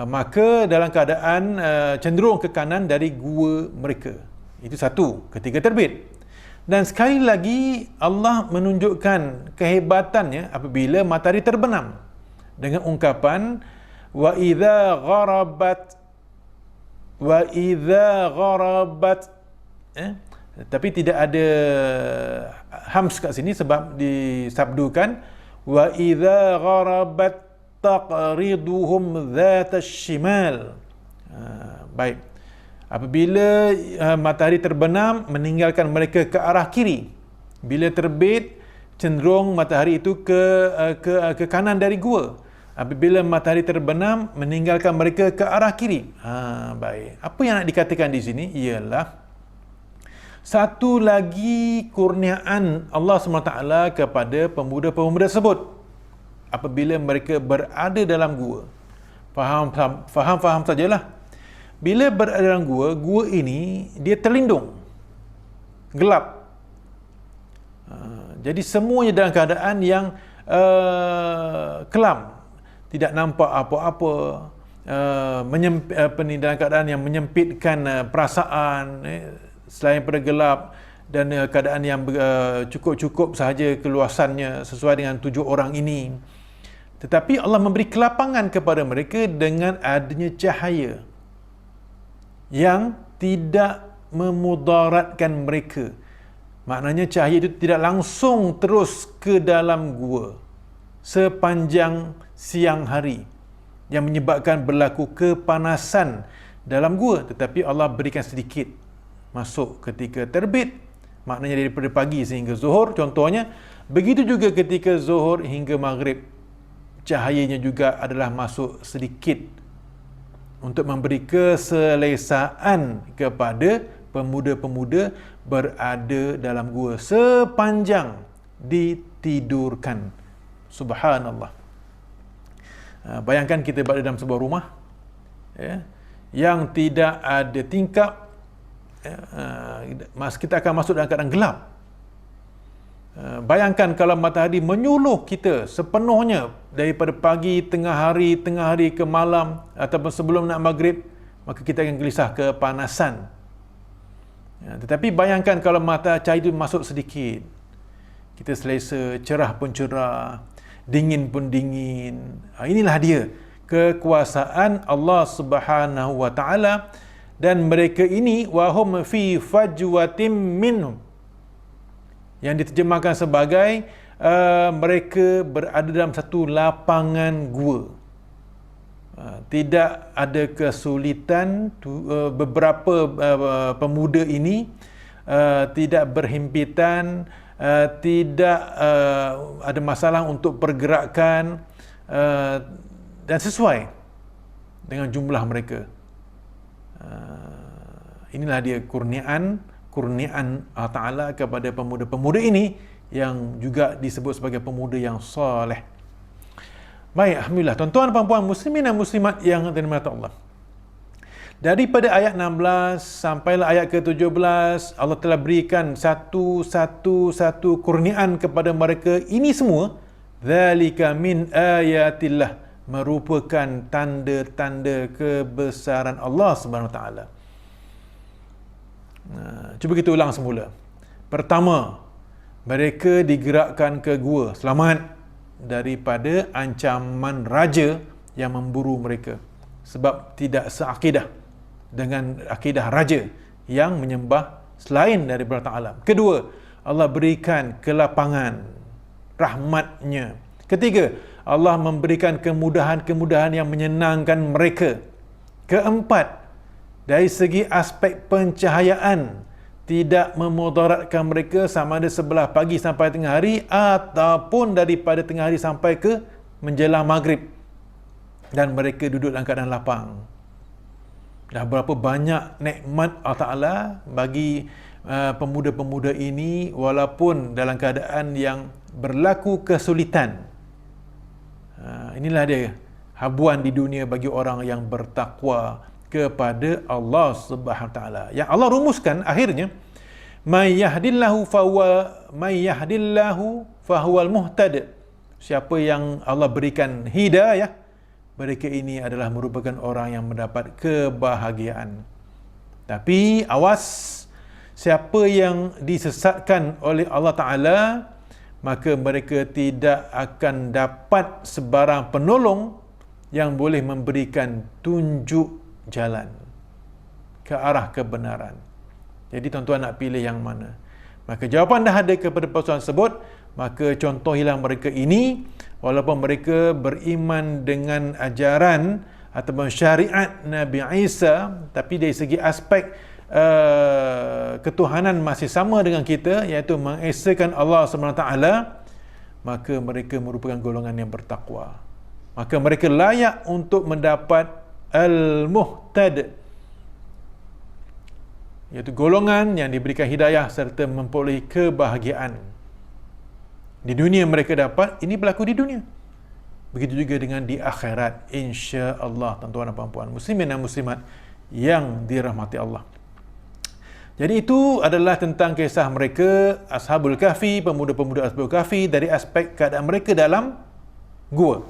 maka dalam keadaan cenderung ke kanan dari gua mereka. Itu satu, ketika terbit. Dan sekali lagi Allah menunjukkan kehebatannya apabila matahari terbenam dengan ungkapan wa idza gharabat. Tapi tidak ada hams kat sini sebab disabdukan wa idza gharabat taqriduhum dhat ashimal. Baik. Apabila matahari terbenam meninggalkan mereka ke arah kiri. Bila terbit cenderung matahari itu ke kanan dari gua. Apabila matahari terbenam meninggalkan mereka ke arah kiri. Baik. Apa yang nak dikatakan di sini ialah satu lagi kurniaan Allah SWT kepada pemuda-pemuda tersebut apabila mereka berada dalam gua. Faham sajalah. Bila berada dalam gua ini dia terlindung, gelap. Jadi semuanya dalam keadaan yang kelam, tidak nampak apa-apa, dalam keadaan yang menyempitkan perasaan, selain pada gelap, dan keadaan yang cukup-cukup sahaja keluasannya sesuai dengan 7 orang ini. Tetapi Allah memberi kelapangan kepada mereka dengan adanya cahaya yang tidak memudaratkan mereka. Maknanya cahaya itu tidak langsung terus ke dalam gua sepanjang siang hari yang menyebabkan berlaku kepanasan dalam gua, tetapi Allah berikan sedikit masuk ketika terbit, maknanya daripada pagi sehingga zuhur contohnya. Begitu juga ketika zuhur hingga maghrib, cahayanya juga adalah masuk sedikit untuk memberi keselesaan kepada pemuda-pemuda berada dalam gua sepanjang ditidurkan. Subhanallah. Bayangkan kita berada dalam sebuah rumah, ya, yang tidak ada tingkap, ya, kita akan masuk dalam keadaan gelap. Bayangkan kalau matahari menyuluh kita sepenuhnya daripada pagi, tengah hari ke malam, ataupun sebelum nak maghrib, maka kita akan gelisah kepanasan. Tetapi bayangkan kalau cahaya itu masuk sedikit, kita selesa, cerah pun cerah, dingin pun dingin. Inilah dia kekuasaan Allah Subhanahu wa taala, dan mereka ini wahum fi fajwatim minhum, yang diterjemahkan sebagai mereka berada dalam satu lapangan gua. Tidak ada kesulitan. Beberapa pemuda ini tidak berhimpitan, tidak ada masalah untuk pergerakan, dan sesuai dengan jumlah mereka. Inilah dia kurniaan Allah Ta'ala kepada pemuda-pemuda ini, yang juga disebut sebagai pemuda yang soleh. Baik, alhamdulillah tuan-tuan dan puan muslimin dan muslimat yang dirahmati Allah. Daripada ayat 16 sampailah ayat ke-17, Allah telah berikan satu kurniaan kepada mereka. Ini semua zalika min ayatillah, merupakan tanda-tanda kebesaran Allah Subhanahu Wa Taala. Cuba kita ulang semula. Pertama, mereka digerakkan ke gua, selamat daripada ancaman raja yang memburu mereka, sebab tidak seakidah dengan akidah raja yang menyembah selain daripada Ta'ala. Kedua, Allah berikan kelapangan rahmatnya. Ketiga, Allah memberikan kemudahan-kemudahan yang menyenangkan mereka. Keempat, dari segi aspek pencahayaan, tidak memudaratkan mereka sama ada sebelah pagi sampai tengah hari, ataupun daripada tengah hari sampai ke menjelang maghrib, dan mereka duduk dalam keadaan lapang. Dah berapa banyak nikmat Allah Ta'ala bagi pemuda-pemuda ini, walaupun dalam keadaan yang berlaku kesulitan. Inilah dia habuan di dunia bagi orang yang bertakwa kepada Allah Subhanahu Wa Taala. Yang Allah rumuskan akhirnya, may yahdillahu fahuwal muhtad. Siapa yang Allah berikan hidayah, mereka ini adalah merupakan orang yang mendapat kebahagiaan. Tapi awas, siapa yang disesatkan oleh Allah Ta'ala, maka mereka tidak akan dapat sebarang penolong yang boleh memberikan tunjuk jalan ke arah kebenaran. Jadi tuan-tuan nak pilih yang mana? Maka jawapan dah ada kepada persoalan tersebut. Maka contohilah mereka ini, walaupun mereka beriman dengan ajaran ataupun syariat Nabi Isa, tapi dari segi aspek ketuhanan masih sama dengan kita, iaitu mengesakan Allah SWT, maka mereka merupakan golongan yang bertakwa. Maka mereka layak untuk mendapat Al-Muhtad, iaitu golongan yang diberikan hidayah serta memperoleh kebahagiaan. Di dunia mereka dapat, ini berlaku di dunia. Begitu juga dengan di akhirat, insya-Allah, tuan-tuan dan puan-puan muslimin dan muslimat yang dirahmati Allah. Jadi itu adalah tentang kisah mereka, Ashabul Kahfi, pemuda-pemuda Ashabul Kahfi, dari aspek keadaan mereka dalam gua.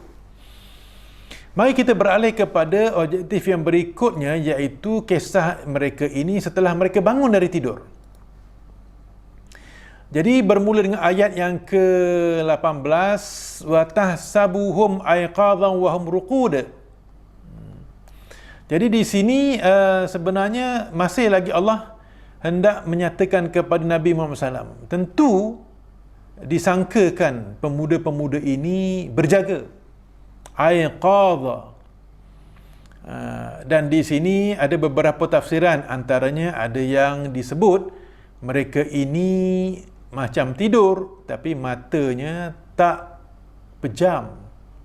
Mari kita beralih kepada objektif yang berikutnya, iaitu kisah mereka ini setelah mereka bangun dari tidur. Jadi bermula dengan ayat yang ke-18, wa tahsabuhum aiqadhan wa hum ruqud. Jadi di sini sebenarnya masih lagi Allah hendak menyatakan kepada Nabi Muhammad SAW, tentu disangkakan pemuda-pemuda ini berjaga, aiqadha. Dan di sini ada beberapa tafsiran, antaranya ada yang disebut mereka ini macam tidur tapi matanya tak pejam,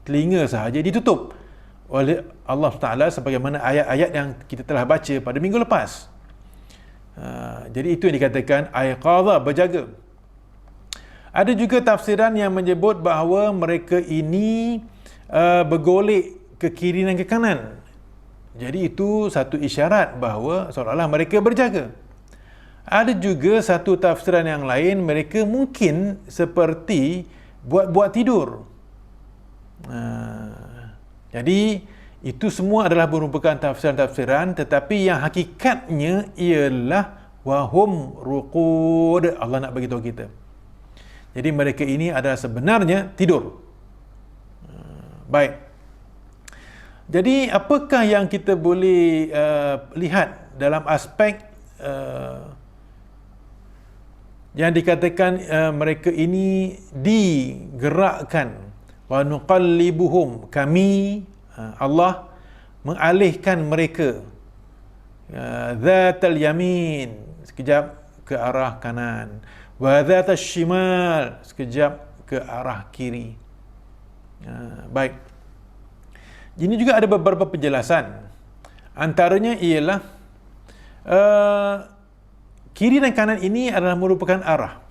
telinga sahaja ditutup oleh Allah Ta'ala, sebagaimana ayat-ayat yang kita telah baca pada minggu lepas. Jadi itu yang dikatakan aiqadha, berjaga. Ada juga tafsiran yang menyebut bahawa mereka ini bergolek ke kiri dan ke kanan. Jadi itu satu isyarat bahawa seolah-olah mereka berjaga. Ada juga satu tafsiran yang lain, mereka mungkin seperti buat-buat tidur. Jadi itu semua adalah merupakan tafsiran-tafsiran, tetapi yang hakikatnya ialah wahum ruqud. Allah nak bagi tahu kita. Jadi mereka ini adalah sebenarnya tidur. Baik. Jadi apakah yang kita boleh lihat dalam aspek yang dikatakan mereka ini digerakkan, wa nuqallibuhum, kami Allah mengalihkan mereka, zatal yamin, sekejap ke arah kanan, wa zatal shimal, sekejap ke arah kiri. Baik. Ini juga ada beberapa penjelasan. Antaranya ialah kiri dan kanan ini adalah merupakan arah.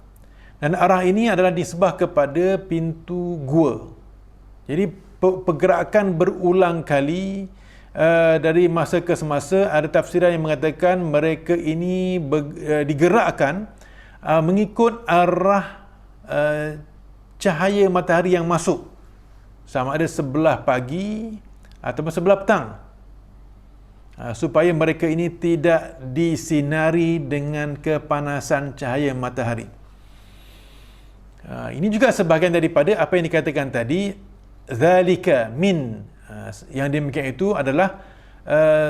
Dan arah ini adalah nisbah kepada pintu gua. Jadi pergerakan berulang kali dari masa ke semasa. Ada tafsiran yang mengatakan mereka ini digerakkan mengikut arah cahaya matahari yang masuk, sama ada sebelah pagi ataupun sebelah petang, supaya mereka ini tidak disinari dengan kepanasan cahaya matahari. Ini juga sebahagian daripada apa yang dikatakan tadi, zalika min, yang demikian itu adalah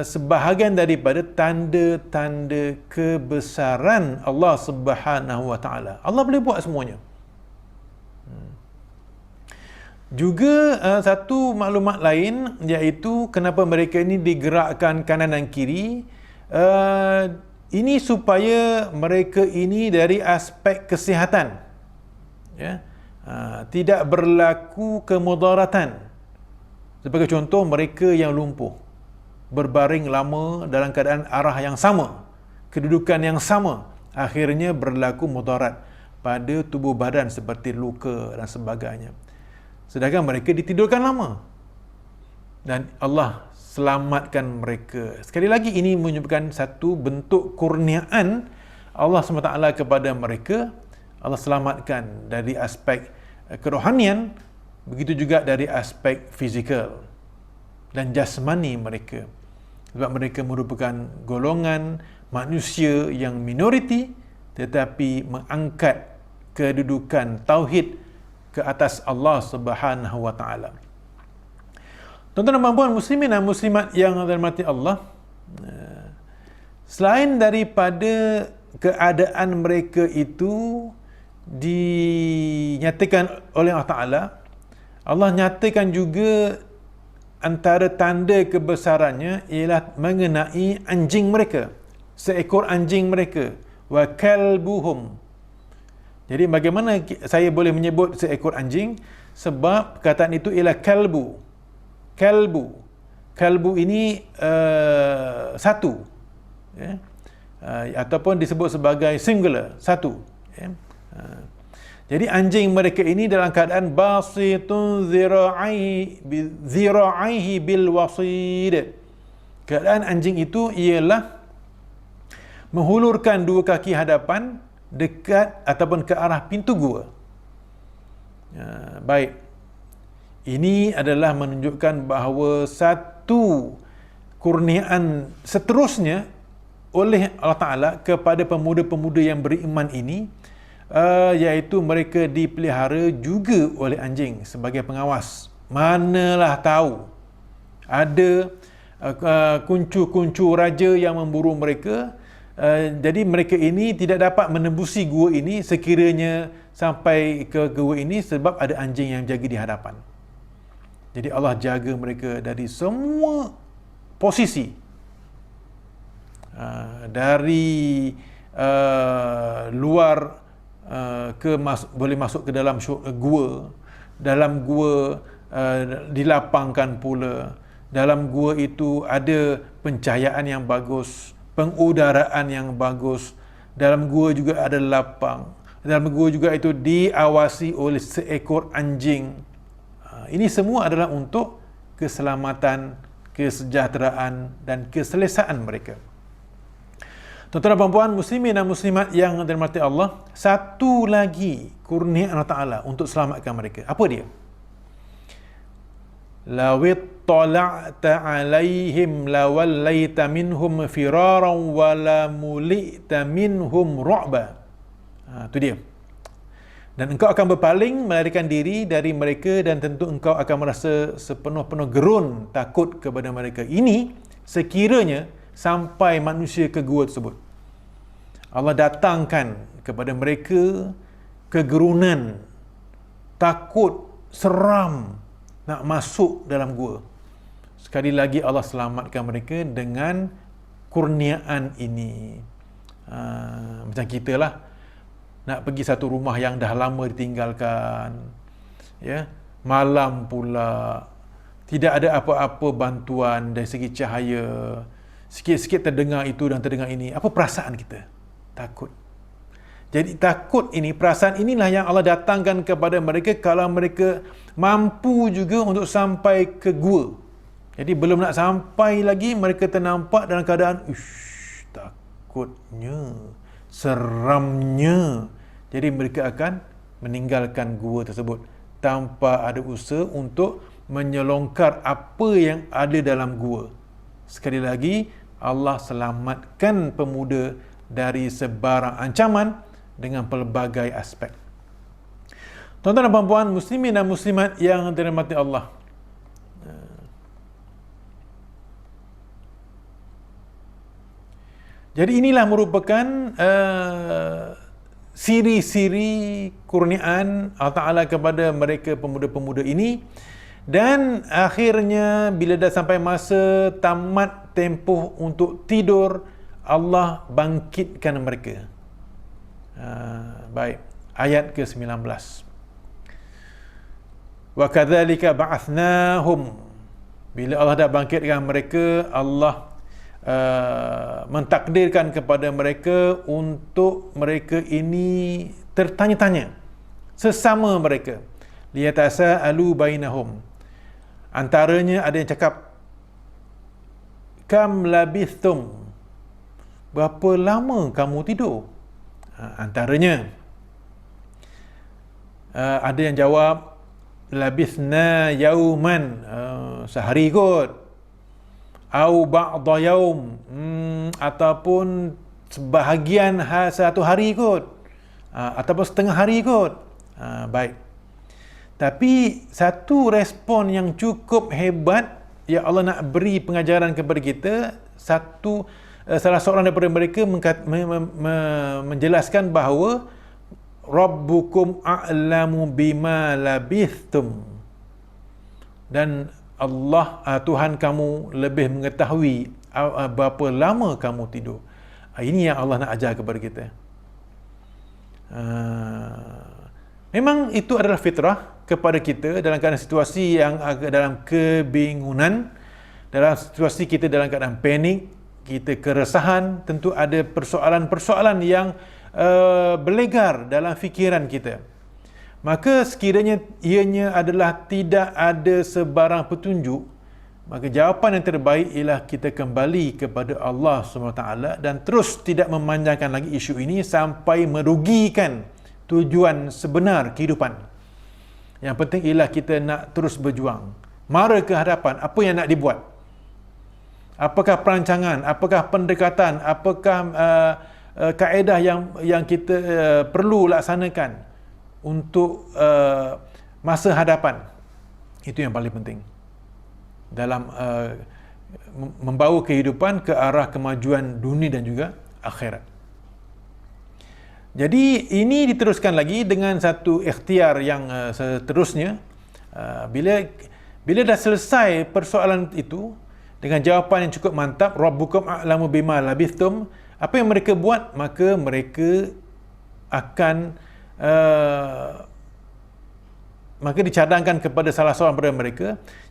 sebahagian daripada tanda-tanda kebesaran Allah Subhanahu wa taala. Allah boleh buat semuanya. Juga satu maklumat lain, iaitu kenapa mereka ini digerakkan kanan dan kiri, ini supaya mereka ini dari aspek kesihatan, ya, tidak berlaku kemudaratan. Sebagai contoh, mereka yang lumpuh berbaring lama dalam keadaan arah yang sama, kedudukan yang sama, akhirnya berlaku mudarat pada tubuh badan seperti luka dan sebagainya. Sedangkan mereka ditidurkan lama dan Allah selamatkan mereka. Sekali lagi, ini menyebabkan satu bentuk kurniaan Allah SWT kepada mereka. Allah selamatkan dari aspek kerohanian, begitu juga dari aspek fizikal dan jasmani mereka. Sebab mereka merupakan golongan manusia yang minoriti, tetapi mengangkat kedudukan tauhid ke atas Allah Subhanahu wa taala. Tuan-tuan dan puan muslimin dan muslimat yang dirahmati Allah, selain daripada keadaan mereka itu dinyatakan oleh Allah Ta'ala, Allah nyatakan juga antara tanda kebesarannya ialah mengenai anjing mereka, seekor anjing mereka, wa kalbuhum. Jadi bagaimana saya boleh menyebut seekor anjing? Sebab perkataan itu ialah kalbu. Kalbu ini satu, ya? Ataupun disebut sebagai singular, satu, ya? Jadi anjing mereka ini dalam keadaan basitun zira'ihi bil wasid. Keadaan anjing itu ialah menghulurkan dua kaki hadapan dekat ataupun ke arah pintu gua. Baik. Ini adalah menunjukkan bahawa satu kurniaan seterusnya oleh Allah Ta'ala kepada pemuda-pemuda yang beriman ini, iaitu mereka dipelihara juga oleh anjing sebagai pengawas. Manalah tahu ada kuncu-kuncu raja yang memburu mereka. Jadi mereka ini tidak dapat menembusi gua ini sekiranya sampai ke gua ini, sebab ada anjing yang jaga di hadapan. Jadi Allah jaga mereka dari semua posisi, dari luar boleh masuk ke dalam gua, dalam gua dilapangkan pula. Dalam gua itu ada pencahayaan yang bagus, pengudaraan yang bagus. Dalam gua juga ada lapang. Dalam gua juga itu diawasi oleh seekor anjing. Ini semua adalah untuk keselamatan, kesejahteraan dan keselesaan mereka. Tuan-tuan dan puan-puan, muslimin dan muslimat yang dirahmati Allah, satu lagi kurnia Allah Ta'ala untuk selamatkan mereka. Apa dia? Lawit tala'ta alaihim lawallaita minhum firaran wala mulita minhum ru'ba. Itu dia. Dan engkau akan berpaling, melarikan diri dari mereka, dan tentu engkau akan merasa sepenuh-penuh gerun takut kepada mereka. Ini sekiranya sampai manusia ke gua tersebut. Allah datangkan kepada mereka kegerunan, takut, seram nak masuk dalam gua. Sekali lagi Allah selamatkan mereka dengan kurniaan ini. Macam kita lah, nak pergi satu rumah yang dah lama ditinggalkan, ya, malam pula, tidak ada apa-apa bantuan dari segi cahaya, sikit-sikit terdengar itu dan terdengar ini. Apa perasaan kita? Takut. Jadi takut ini, perasaan inilah yang Allah datangkan kepada mereka kalau mereka mampu juga untuk sampai ke gua. Jadi belum nak sampai lagi, mereka ternampak dalam keadaan takutnya, seramnya. Jadi mereka akan meninggalkan gua tersebut tanpa ada usaha untuk menyelongkar apa yang ada dalam gua. Sekali lagi, Allah selamatkan pemuda dari sebarang ancaman dengan pelbagai aspek. Tuan-tuan dan puan-puan, muslimin dan muslimat yang dirahmati Allah, jadi inilah merupakan siri-siri kurniaan Allah Ta'ala kepada mereka pemuda-pemuda ini. Dan akhirnya bila dah sampai masa tamat tempoh untuk tidur, Allah bangkitkan mereka. Baik, ayat ke-19. Wa kadzalika ba'athnahum. Bila Allah dah bangkitkan mereka, Allah mentakdirkan kepada mereka untuk mereka ini tertanya-tanya sesama mereka. Liyatasa'alu bainahum. Antaranya ada yang cakap, kam labithtum, berapa lama kamu tidur? Antaranya ada yang jawab, labithna yauman, sehari kot, au ba'da yaum, ataupun sebahagian satu hari kot, ataupun setengah hari kot. Baik. Tapi satu respon yang cukup hebat yang Allah nak beri pengajaran kepada kita, salah seorang daripada mereka menjelaskan bahawa Rabbukum a'lamu bima labithtum, dan Allah, Tuhan kamu lebih mengetahui berapa lama kamu tidur. Ini yang Allah nak ajar kepada kita. Memang itu adalah fitrah kepada kita dalam keadaan situasi yang dalam kebingungan, dalam situasi kita dalam keadaan panik, kita keresahan, tentu ada persoalan-persoalan yang berlegar dalam fikiran kita. Maka sekiranya ianya adalah tidak ada sebarang petunjuk, maka jawapan yang terbaik ialah kita kembali kepada Allah SWT dan terus tidak memanjangkan lagi isu ini sampai merugikan tujuan sebenar kehidupan. Yang penting ialah kita nak terus berjuang, mara ke hadapan. Apa yang nak dibuat? Apakah perancangan? Apakah pendekatan? Apakah kaedah yang kita perlu laksanakan untuk masa hadapan? Itu yang paling penting dalam membawa kehidupan ke arah kemajuan dunia dan juga akhirat. Jadi ini diteruskan lagi dengan satu ikhtiar yang seterusnya. Bila dah selesai persoalan itu dengan jawapan yang cukup mantap, Rabbukum a'lamu bima labithtum, apa yang mereka buat? Maka mereka akan maka dicadangkan kepada salah seorang daripada mereka,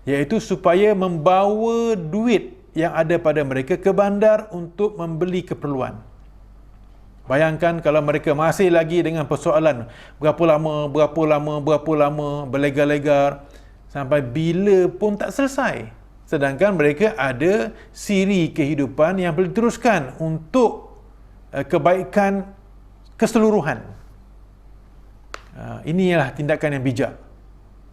iaitu supaya membawa duit yang ada pada mereka ke bandar untuk membeli keperluan. Bayangkan kalau mereka masih lagi dengan persoalan berapa lama, berlegar-legar, sampai bila pun tak selesai. Sedangkan mereka ada siri kehidupan yang perlu diteruskan untuk kebaikan keseluruhan. Ini ialah tindakan yang bijak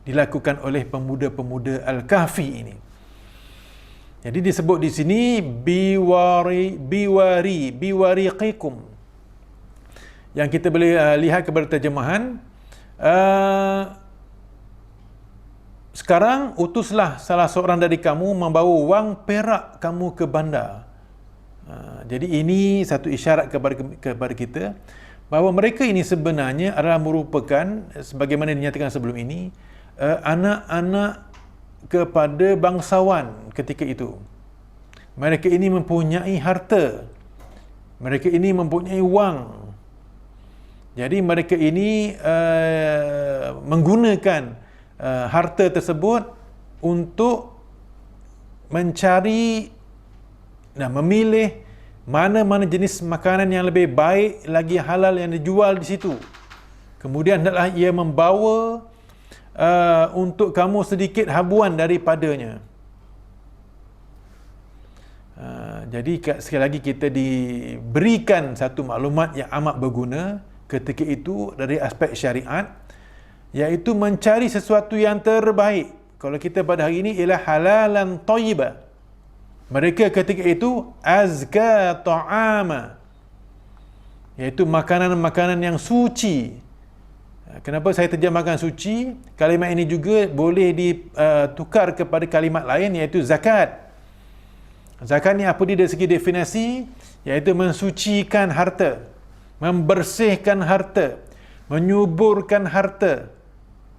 dilakukan oleh pemuda-pemuda Al-Kahfi ini. Jadi disebut di sini biwariqikum. Yang kita boleh lihat kepada terjemahan, sekarang utuslah salah seorang dari kamu membawa wang perak kamu ke bandar. Jadi ini satu isyarat kepada kita bahawa mereka ini sebenarnya adalah merupakan, sebagaimana dinyatakan sebelum ini, anak-anak kepada bangsawan ketika itu. Mereka ini mempunyai harta, mereka ini mempunyai wang. Jadi mereka ini menggunakan harta tersebut untuk mencari dan memilih mana-mana jenis makanan yang lebih baik lagi halal yang dijual di situ. Kemudian hendaklah ia membawa untuk kamu sedikit habuan daripadanya. Jadi sekali lagi kita diberikan satu maklumat yang amat berguna ketika itu dari aspek syariat, iaitu mencari sesuatu yang terbaik. Kalau kita pada hari ini ialah halalan thayyibah. Mereka ketika itu azka ta'ama, iaitu makanan-makanan yang suci. Kenapa saya terjemahkan suci? Kalimat ini juga boleh ditukar kepada kalimat lain, iaitu zakat. Zakat ni apa dia dari segi definisi? Iaitu mensucikan harta, membersihkan harta, menyuburkan harta.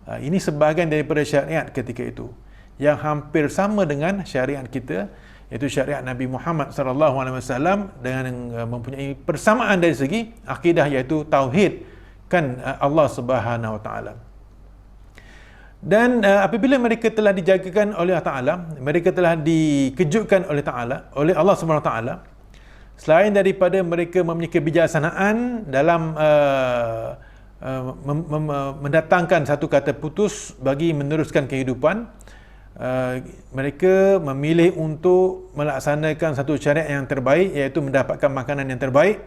Ini sebahagian daripada syariat ketika itu, yang hampir sama dengan syariat kita, iaitu syariat Nabi Muhammad SAW, dengan mempunyai persamaan dari segi akidah, iaitu tauhid kan Allah Subhanahu Wa Taala. Dan apabila mereka telah dijagakan oleh Allah Taala, mereka telah dikejutkan oleh Allah Subhanahu Wa Taala, selain daripada mereka mempunyai kebijaksanaan dalam mendatangkan satu kata putus bagi meneruskan kehidupan, mereka memilih untuk melaksanakan satu syariat yang terbaik, iaitu mendapatkan makanan yang terbaik.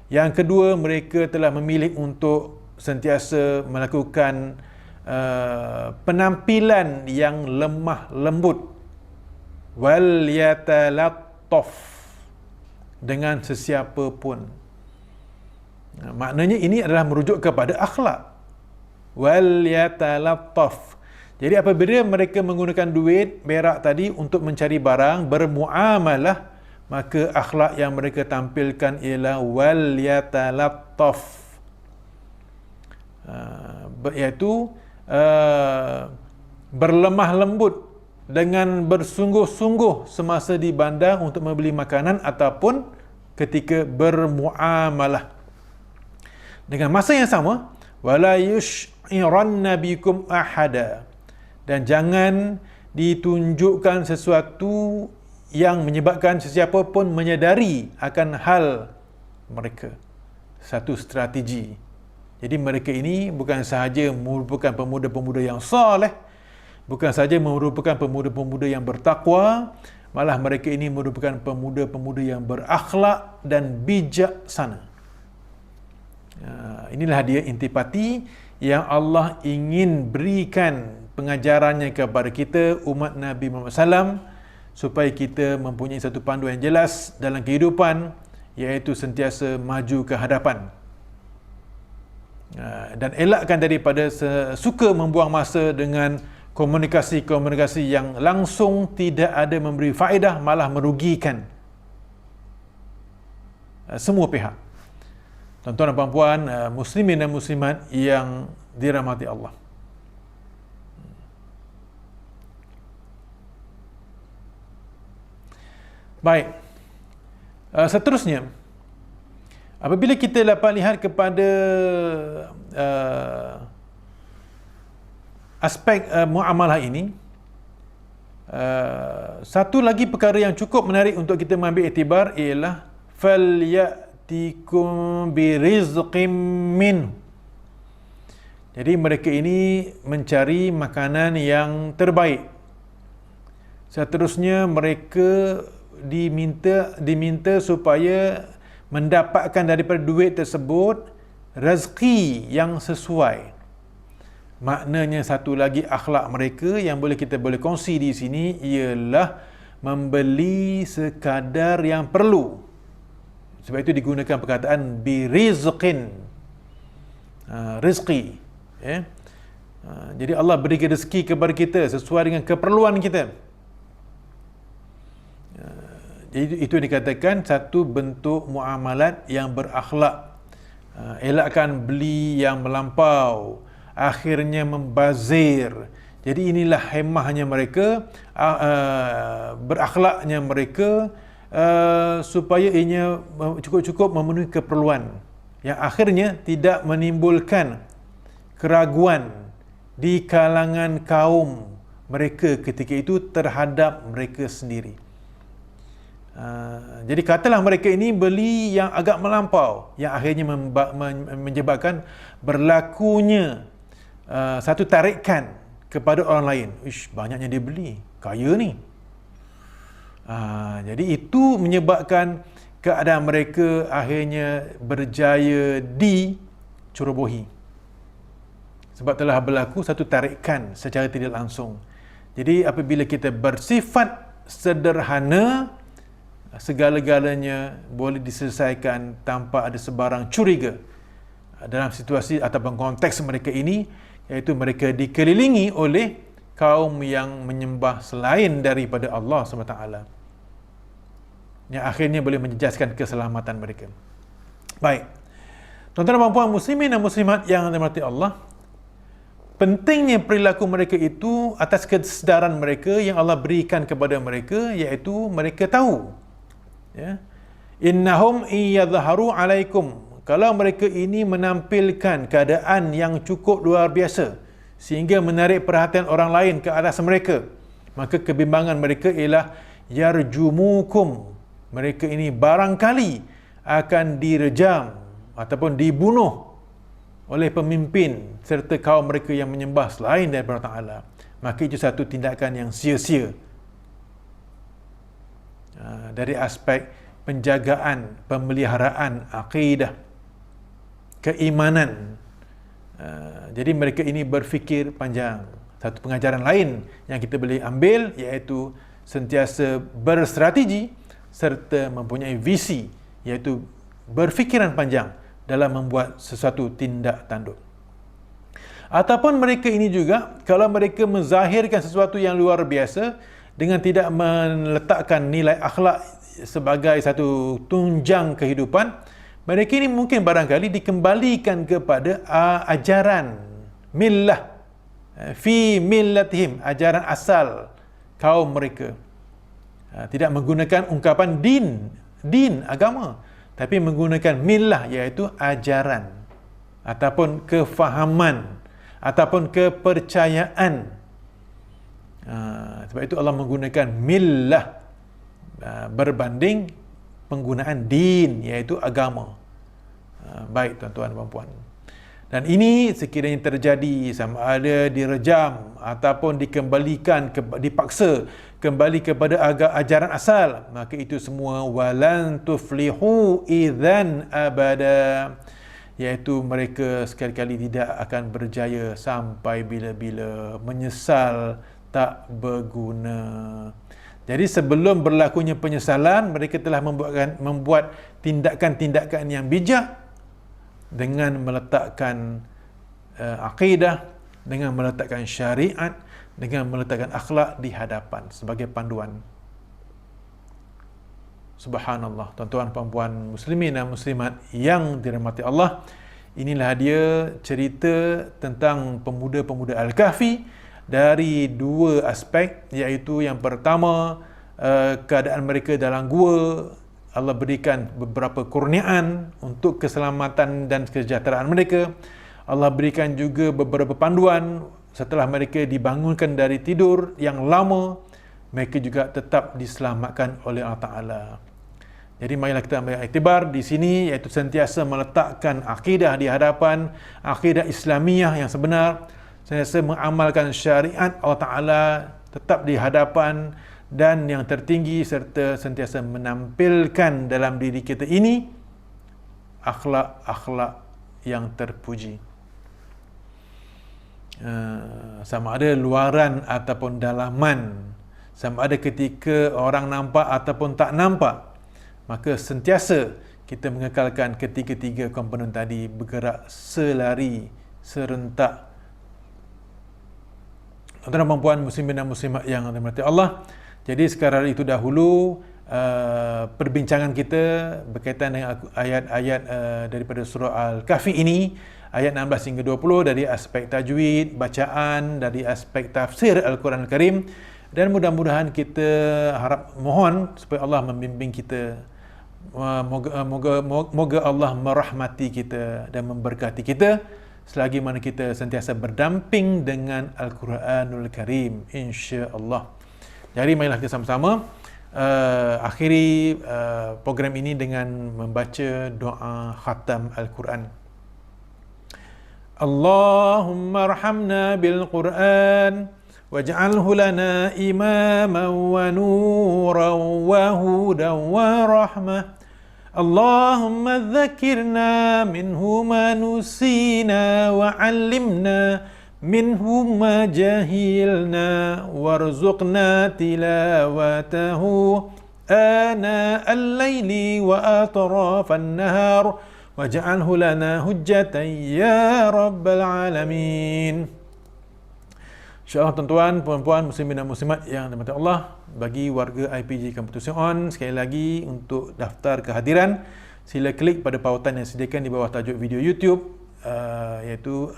Yang kedua, mereka telah memilih untuk sentiasa melakukan penampilan yang lemah lembut, wal yatalattaf, dengan sesiapa pun. Maknanya ini adalah merujuk kepada akhlak. Wal yatalattaf. Jadi apabila mereka menggunakan duit perak tadi untuk mencari barang, bermuamalah, maka akhlak yang mereka tampilkan ialah wal yatalattaf, iaitu berlemah lembut dengan bersungguh-sungguh semasa di bandar untuk membeli makanan ataupun ketika bermuamalah. Dengan masa yang sama, wala yush'iranna bikum ahada, dan jangan ditunjukkan sesuatu yang menyebabkan sesiapa pun menyedari akan hal mereka. Satu strategi. Jadi mereka ini bukan sahaja merupakan pemuda-pemuda yang soleh, bukan sahaja merupakan pemuda-pemuda yang bertakwa, malah mereka ini merupakan pemuda-pemuda yang berakhlak dan bijaksana. Inilah dia intipati yang Allah ingin berikan pengajarannya kepada kita, umat Nabi Muhammad SAW, supaya kita mempunyai satu panduan yang jelas dalam kehidupan, iaitu sentiasa maju ke hadapan, dan elakkan daripada suka membuang masa dengan komunikasi-komunikasi yang langsung tidak ada memberi faedah, malah merugikan semua pihak. Tuan-tuan dan puan-puan, muslimin dan muslimat yang dirahmati Allah. Baik, seterusnya, apabila kita dapat lihat kepada aspek muamalah ini, satu lagi perkara yang cukup menarik untuk kita mengambil iktibar ialah falyatikum birizqim min. Jadi mereka ini mencari makanan yang terbaik. Seterusnya mereka diminta supaya mendapatkan daripada duit tersebut rezeki yang sesuai. Maknanya satu lagi akhlak mereka yang kita boleh kongsi di sini ialah membeli sekadar yang perlu. Sebab itu digunakan perkataan birizqin, rezeki. Jadi Allah beri rezeki kepada kita sesuai dengan keperluan kita. Jadi itu dikatakan satu bentuk muamalat yang berakhlak. Elakkan beli yang melampau, akhirnya membazir. Jadi inilah hemahnya mereka, berakhlaknya mereka, supaya ianya cukup-cukup memenuhi keperluan, yang akhirnya tidak menimbulkan keraguan di kalangan kaum mereka ketika itu terhadap mereka sendiri. Jadi katalah mereka ini beli yang agak melampau, yang akhirnya menyebabkan berlakunya satu tarikan kepada orang lain. Ish, banyaknya dia beli, kaya ni. Jadi itu menyebabkan keadaan mereka akhirnya berjaya dicerobohi. Sebab telah berlaku satu tarikan secara tidak langsung. Jadi apabila kita bersifat sederhana, segala-galanya boleh diselesaikan tanpa ada sebarang curiga. Dalam situasi ataupun konteks mereka ini, iaitu mereka dikelilingi oleh kaum yang menyembah selain daripada Allah SWT, yang akhirnya boleh menjejaskan keselamatan mereka. Baik, tuan-tuan dan puan muslimin dan muslimat yang dirahmati Allah, pentingnya perilaku mereka itu atas kesedaran mereka yang Allah berikan kepada mereka, iaitu mereka tahu, innahum iyadhaharu alaikum, kalau mereka ini menampilkan keadaan yang cukup luar biasa sehingga menarik perhatian orang lain ke atas mereka, maka kebimbangan mereka ialah yarjumukum, mereka ini barangkali akan direjam ataupun dibunuh oleh pemimpin serta kaum mereka yang menyembah selain daripada Allah. Maka itu satu tindakan yang sia-sia dari aspek penjagaan, pemeliharaan akidah, keimanan. Jadi mereka ini berfikir panjang. Satu pengajaran lain yang kita boleh ambil iaitu sentiasa berstrategi serta mempunyai visi, iaitu berfikiran panjang dalam membuat sesuatu tindak tanduk. Ataupun mereka ini juga, kalau mereka menzahirkan sesuatu yang luar biasa dengan tidak meletakkan nilai akhlak sebagai satu tunjang kehidupan, mereka ini mungkin barangkali dikembalikan kepada ajaran millah, fi millatihim, ajaran asal kaum mereka. Tidak menggunakan ungkapan din agama, tapi menggunakan millah, iaitu ajaran ataupun kefahaman ataupun kepercayaan. Sebab itu Allah menggunakan millah berbanding penggunaan din, iaitu agama. Baik tuan-tuan dan puan-puan, dan ini sekiranya terjadi sama ada direjam ataupun dikembalikan, dipaksa kembali kepada ajaran asal, maka itu semua walan tuflihu idzan abada, iaitu mereka sekali-kali tidak akan berjaya sampai bila-bila, menyesal tak berguna. Jadi sebelum berlakunya penyesalan, mereka telah membuat tindakan-tindakan yang bijak dengan meletakkan akidah, dengan meletakkan syariat, dengan meletakkan akhlak di hadapan sebagai panduan. Subhanallah, tuan-tuan puan-puan muslimin dan muslimat yang dirahmati Allah, inilah dia cerita tentang pemuda-pemuda Al-Kahfi dari dua aspek, iaitu yang pertama, keadaan mereka dalam gua. Allah berikan beberapa kurniaan untuk keselamatan dan kesejahteraan mereka. Allah berikan juga beberapa panduan setelah mereka dibangunkan dari tidur yang lama, mereka juga tetap diselamatkan oleh Allah Ta'ala. Jadi marilah kita ambil iktibar di sini, iaitu sentiasa meletakkan akidah di hadapan, akidah Islamiyah yang sebenar, sentiasa mengamalkan syariat Allah Ta'ala tetap di hadapan, dan yang tertinggi serta sentiasa menampilkan dalam diri kita ini akhlak-akhlak yang terpuji. Sama ada luaran ataupun dalaman, sama ada ketika orang nampak ataupun tak nampak, maka sentiasa kita mengekalkan ketiga-tiga komponen tadi bergerak selari, serentak. Tuan-tuan dan puan muslimin dan muslimat yang dirahmati Allah, jadi sekarang itu dahulu perbincangan kita berkaitan dengan ayat-ayat daripada surah Al-Kahfi ini, ayat 16 hingga 20, dari aspek tajwid, bacaan, dari aspek tafsir Al-Quran Al-Karim, dan mudah-mudahan kita mohon supaya Allah membimbing kita. Moga Allah merahmati kita dan memberkati kita selagi mana kita sentiasa berdamping dengan Al-Quranul Karim, insya-Allah. Jadi marilah kita sama-sama akhiri program ini dengan membaca doa khatam Al-Quran. Allahumma arhamna bil Quran waj'alhu lana imaman wa nuran wa hudan wa rahmah. Allahumma dzakirna minhu ma nusina wa 'allimna minhu ma jahilna warzuqna tilawatahu ana al-laili wa atrafan nahar waj'alhu lana hujjatan ya rabbal alamin. InsyaAllah tuan-tuan, puan-puan, muslimin dan muslimat yang dirahmati Allah, bagi warga IPG Kampus On, sekali lagi untuk daftar kehadiran, sila klik pada pautan yang disediakan di bawah tajuk video YouTube, iaitu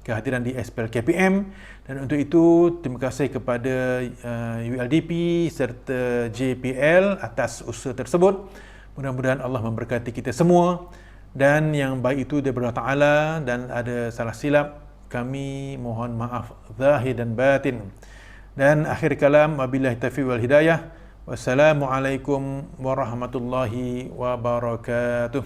kehadiran di SPL KPM. Dan untuk itu, terima kasih kepada ULDP serta JPL atas usaha tersebut. Mudah-mudahan Allah memberkati kita semua, dan yang baik itu daripada Allah Ta'ala, dan ada salah silap kami mohon maaf zahir dan batin. Dan akhir kalam, wabillahi taufiq wal hidayah. Wassalamualaikum warahmatullahi wabarakatuh.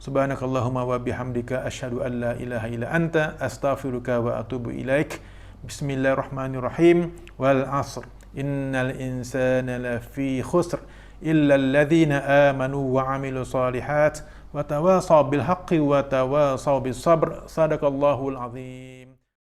Subhanakallahumma wa bihamdika asyhadu an la ilaha illa anta astaghfiruka wa atubu ilaik. Bismillahirrahmanirrahim. Wal 'asr. Innal insana lafi khusr illa alladhina amanu wa 'amilus solihat wa tawasaw bil haqqi wa tawasaw bis sabr. Sadaqallahul azim.